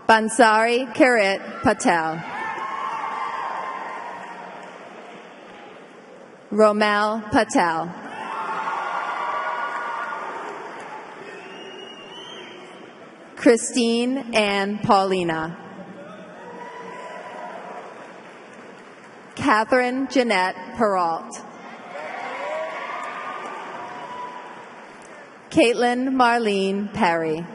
Bansari Kirit Patel. Romel Patel. Christine Ann Paulina. Catherine Jeanette Peralt. Caitlin Marlene Perry.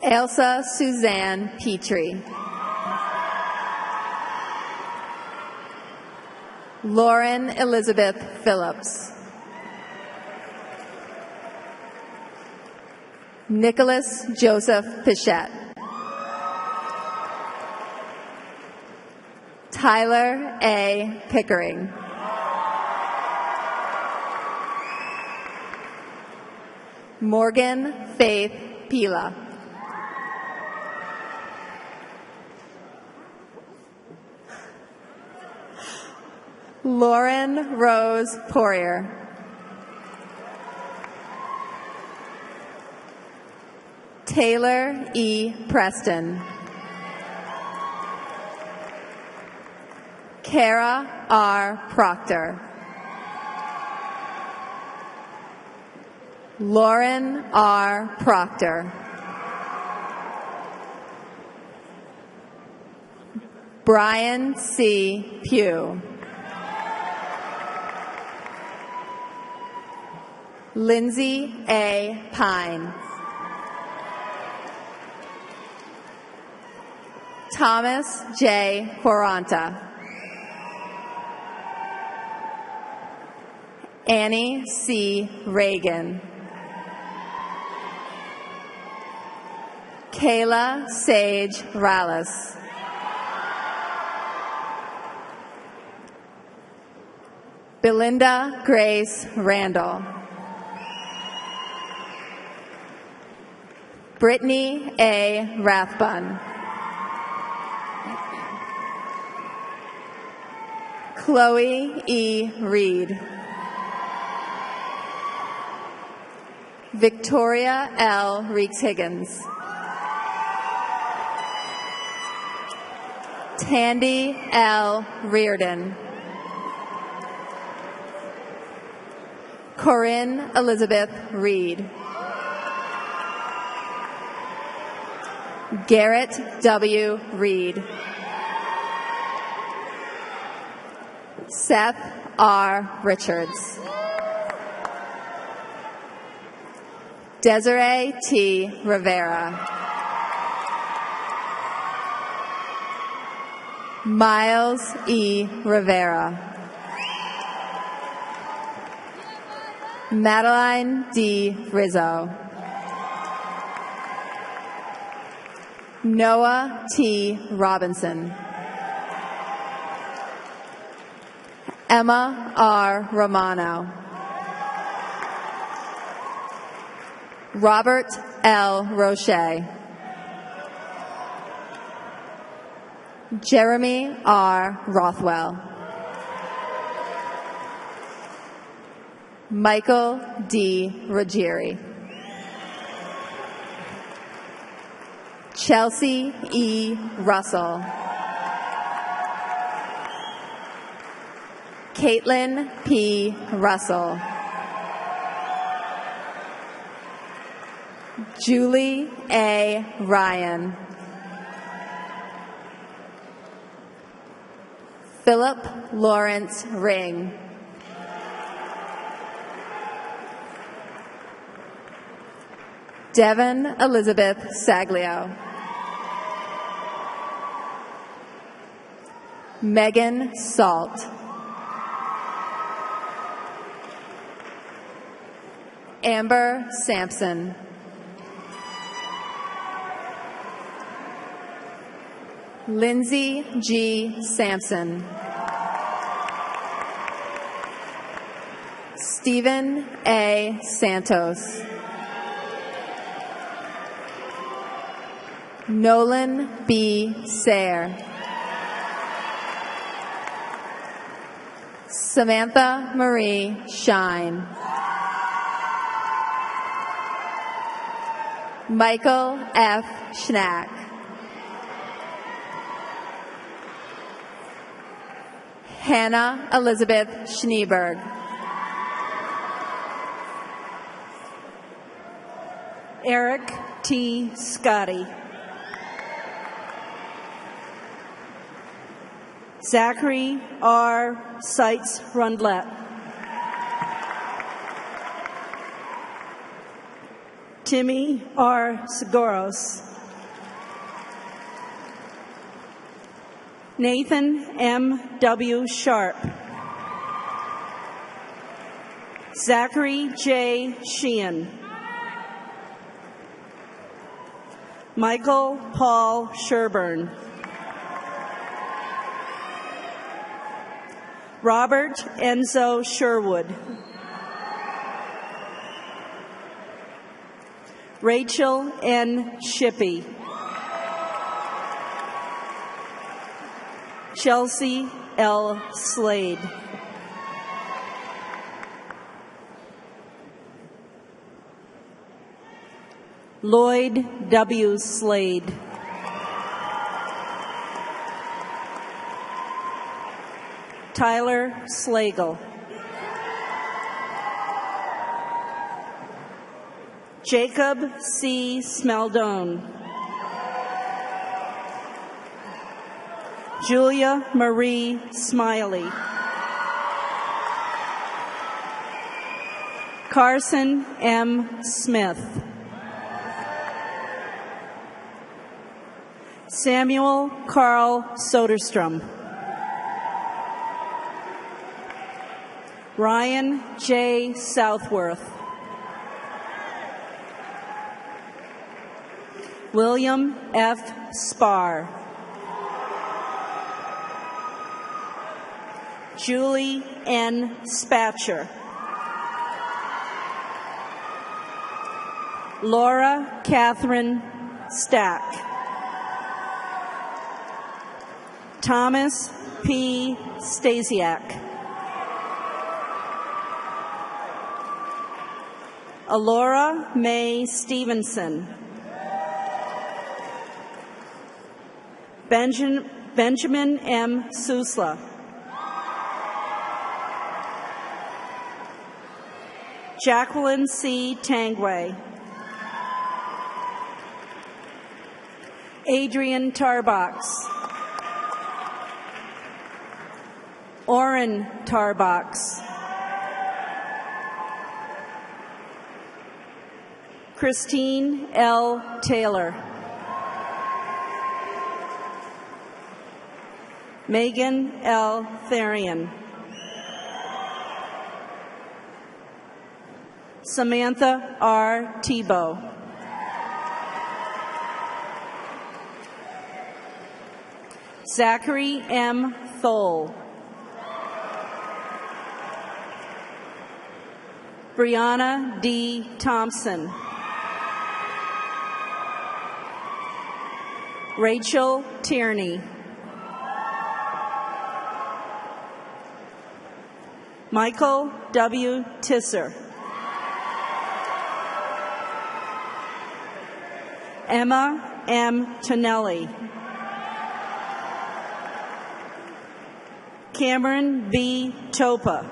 Elsa Suzanne Petrie. Lauren Elizabeth Phillips. Nicholas Joseph Pichette. Tyler A. Pickering. Morgan Faith Pila. Lauren Rose Poirier. Taylor E. Preston. Kara R. Proctor. Lauren R. Proctor. Brian C. Pugh. Lindsay A. Pine. Thomas J. Quaranta. Annie C. Reagan. Kayla Sage Rallis. Belinda Grace Randall. Brittany A. Rathbun. Chloe E. Reed. Victoria L. Reeks-Higgins. Tandy L. Reardon. Corinne Elizabeth Reed. Garrett W. Reed. Seth R. Richards. Desiree T. Rivera. Miles E. Rivera. Madeline D. Rizzo. Noah T. Robinson. Emma R. Romano. Robert L. Roche. Jeremy R. Rothwell. Michael D. Ruggieri. Chelsea E. Russell. Caitlin P. Russell. Julie A. Ryan. Philip Lawrence Ring. Devon Elizabeth Saglio. Megan Salt. Amber Sampson. Lindsay G. Sampson. Stephen A. Santos. Nolan B. Sayre. Samantha Marie Shine. Michael F. Schnack. Hannah Elizabeth Schneeberg. Eric T. Scotty. Zachary R. Seitz Rundlet. Timmy R. Seguros. Nathan M. W. Sharp. Zachary J. Sheehan. Michael Paul Sherburne. Robert Enzo Sherwood. Rachel N. Shippey. Chelsea L. Slade. Lloyd W. Slade. Tyler Slagle. Jacob C. Smeldone. Julia Marie Smiley. Carson M. Smith. Samuel Carl Soderstrom. Ryan J. Southworth. William F. Spar. Julie N. Spatcher. Laura Catherine Stack. Thomas P. Stasiak. Alora May Stevenson. Benjamin M. Susla. Jacqueline C. Tangway. Adrian Tarbox. Oren Tarbox. Christine L. Taylor. Megan L. Therian. Samantha R. Tebow. Zachary M. Thole. Brianna D. Thompson. Rachel Tierney. Michael W. Tisser. Emma M. Tonelli. Cameron B. Topa.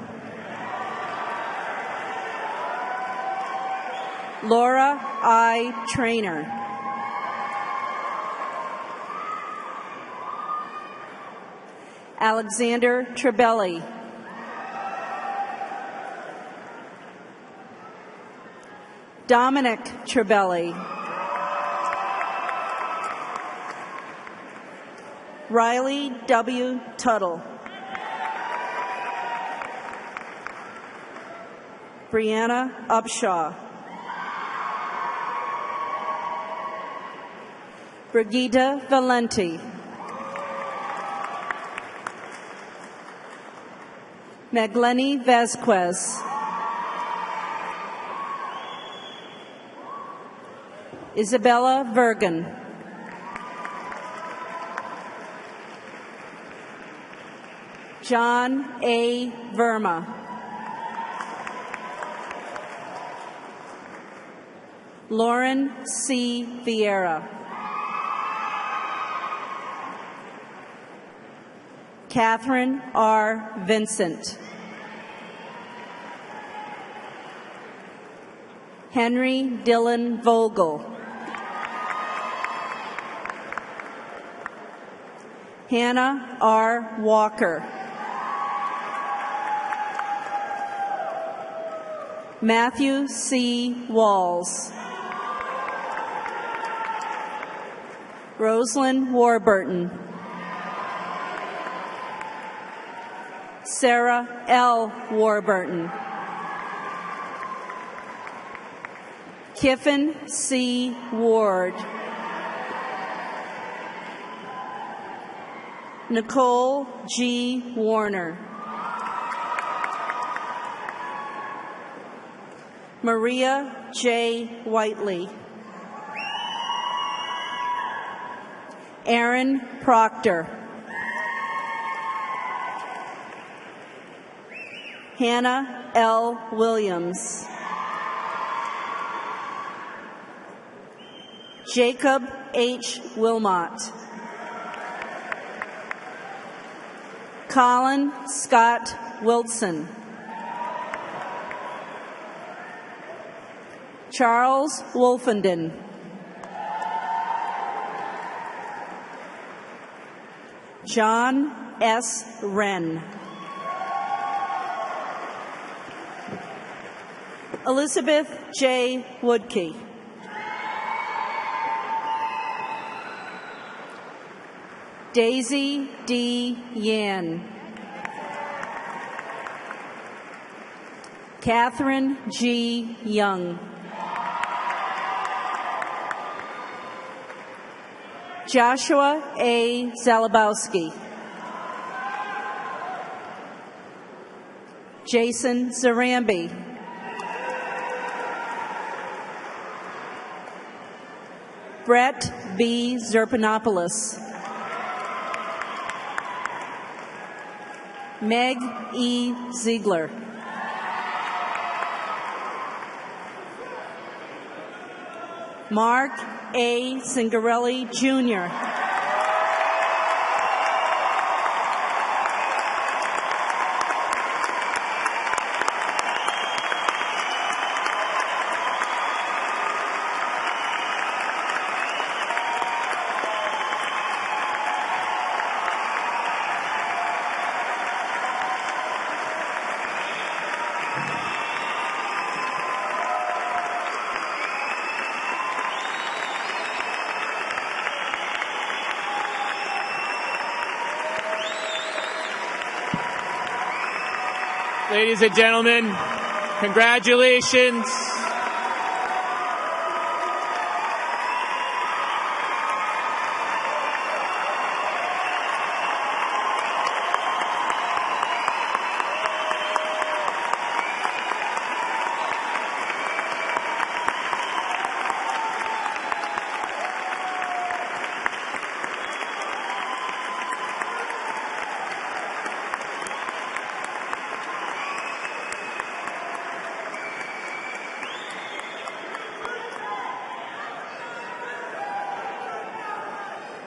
Laura I. Trainer. Alexander Trebelli. Dominic Trebelli. Riley W. Tuttle. Brianna Upshaw. Brigida Valenti. Magleni Vasquez. Isabella Vergan. John A. Verma. Lauren C. Vieira. Catherine R. Vincent. Henry Dillon Vogel. Hannah R. Walker. Matthew C. Walls. Rosalind Warburton. Sarah L. Warburton. Kiffin C. Ward. Nicole G. Warner. Maria J. Whiteley. Aaron Proctor. Hannah L. Williams. Jacob H. Wilmot. Colin Scott Wilson. Charles Wolfenden. John S. Wren. Elizabeth J. Woodkey. Daisy D. Yan. Catherine G. Young. Joshua A. Zalabowski. Jason Zarambi. Brett B. Zerpanopoulos. Meg E. Ziegler. Mark A. Zingarelli, Jr. Ladies and gentlemen, Congratulations.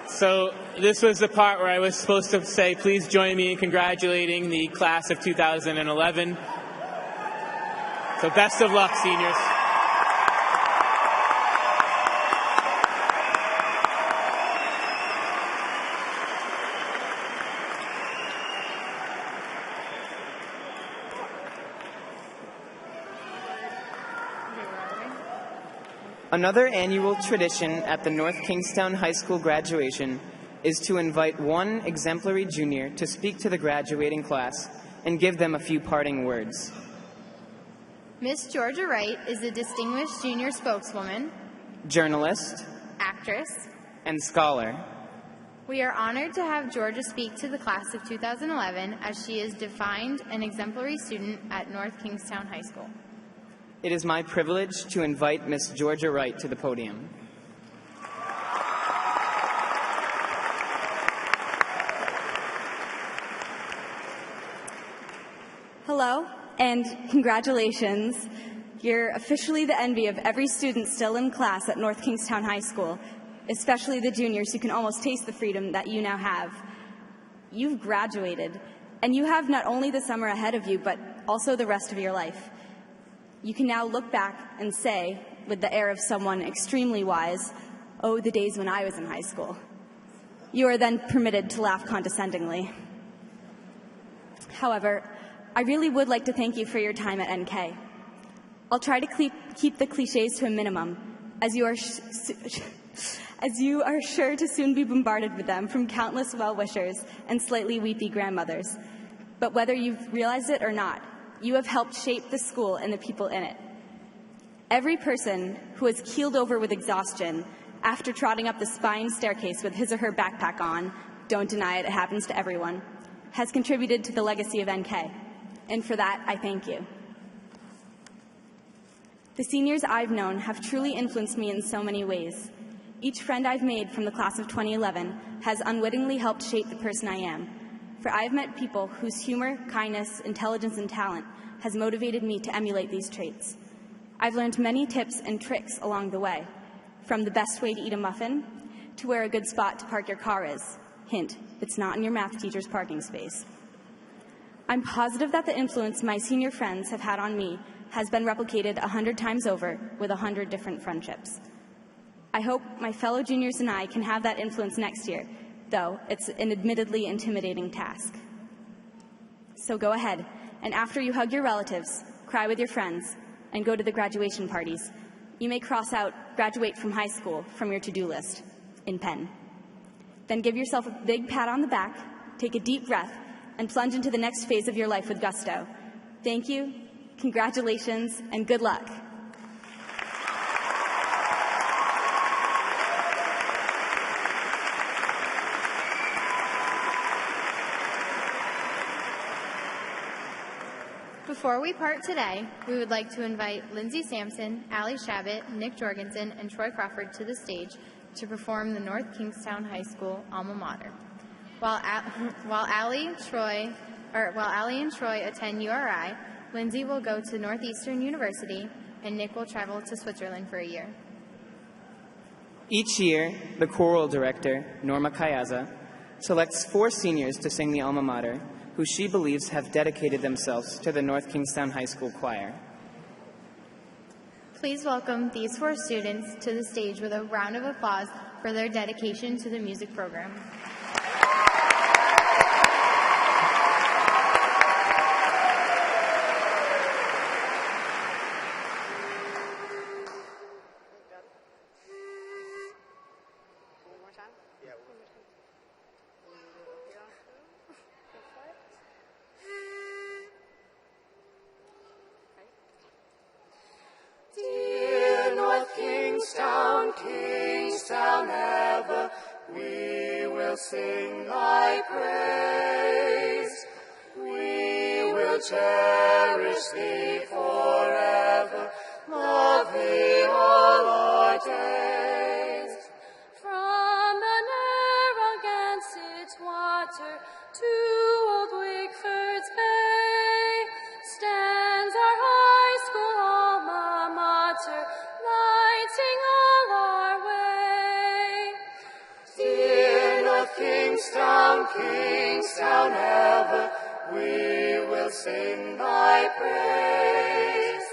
So this was the part where I was supposed to say, please join me in congratulating the class of 2011. So best of luck, seniors. Another annual tradition at the North Kingstown High School graduation is to invite one exemplary junior to speak to the graduating class and give them a few parting words. Miss Georgia Wright is a distinguished junior spokeswoman, journalist, actress, and scholar. We are honored to have Georgia speak to the class of 2011 as she is defined an exemplary student at North Kingstown High School. It is my privilege to invite Miss Georgia Wright to the podium. Hello, and congratulations. You're officially the envy of every student still in class at North Kingstown High School, especially the juniors who can almost taste the freedom that you now have. You've graduated, and you have not only the summer ahead of you, but also the rest of your life. You can now look back and say, with the air of someone extremely wise, "Oh, the days when I was in high school." You are then permitted to laugh condescendingly. However, I really would like to thank you for your time at NK. I'll try to keep the cliches to a minimum, as you are sure to soon be bombarded with them from countless well-wishers and slightly weepy grandmothers. But whether you've realized it or not, you have helped shape the school and the people in it. Every person who has keeled over with exhaustion after trotting up the spine staircase with his or her backpack on, don't deny it, it happens to everyone, has contributed to the legacy of NK. And for that, I thank you. The seniors I've known have truly influenced me in so many ways. Each friend I've made from the class of 2011 has unwittingly helped shape the person I am. For I've met people whose humor, kindness, intelligence, and talent has motivated me to emulate these traits. I've learned many tips and tricks along the way, from the best way to eat a muffin to where a good spot to park your car is. Hint, it's not in your math teacher's parking space. I'm positive that the influence my senior friends have had on me has been replicated 100 times over with 100 different friendships. I hope my fellow juniors and I can have that influence next year, though it's an admittedly intimidating task. So go ahead, and after you hug your relatives, cry with your friends, and go to the graduation parties, you may cross out "graduate from high school" from your to-do list in pen. Then give yourself a big pat on the back, take a deep breath, and plunge into the next phase of your life with gusto. Thank you, congratulations, and good luck. Before we part today, we would like to invite Lindsay Sampson, Allie Shabbat, Nick Jorgensen, and Troy Crawford to the stage to perform the North Kingstown High School alma mater. While Allie and Troy attend URI, Lindsay will go to Northeastern University, and Nick will travel to Switzerland for a year. Each year, the choral director, Norma Kayaza, selects 4 seniors to sing the alma mater, who she believes have dedicated themselves to the North Kingstown High School Choir. Please welcome these 4 students to the stage with a round of applause for their dedication to the music program. Kingstown, Kingstown ever, we will sing thy praise. We will cherish thee forever, love thee all our days. From the Narragansett water to old Wickford's bay stands our high school alma mater, lighting all our way. Dear North Kingstown, Kingstown ever, we will sing thy praise.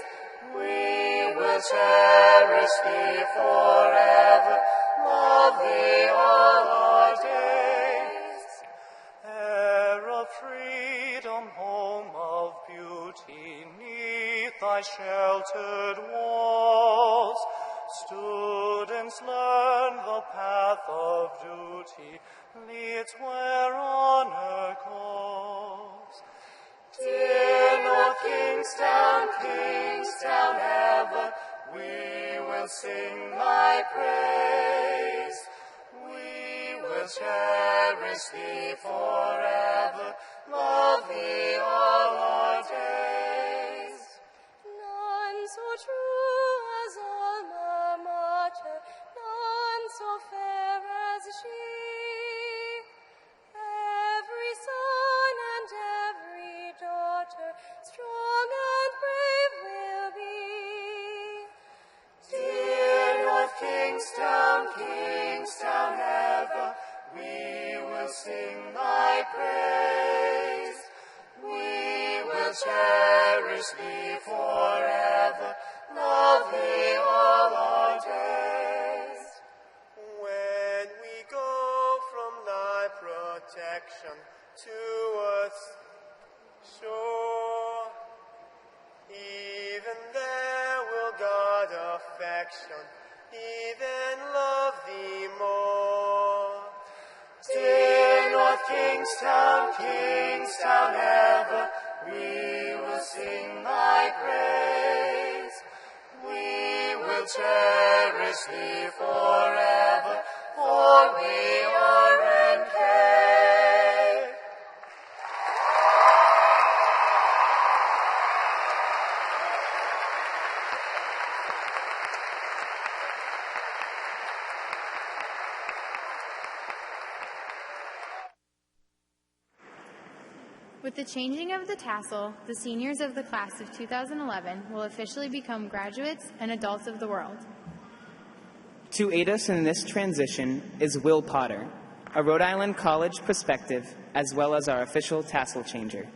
We will cherish thee forever, love thee all our days. Air of freedom, home of beauty, 'neath thy sheltered walls, students learn the path of duty, leads where honor calls. Dear North Kingstown, Kingstown ever, we will sing thy praise. We will cherish thee forever, love thee all our days. None so true as alma mater, none so fair as she. Every son and every daughter, strong and brave will be. Dear North Kingstown, Kingstown ever, we will sing thy praise. We will cherish thee forever, love thee all our days. When we go from thy protection to earth's shore, even there will God affection, even love thee more. Dear North Kingstown, Kingstown ever, we will sing thy praise. We will cherish thee forever, for we are encaved. With the changing of the tassel, the seniors of the class of 2011 will officially become graduates and adults of the world. To aid us in this transition is Will Potter, a Rhode Island College perspective, as well as our official tassel changer.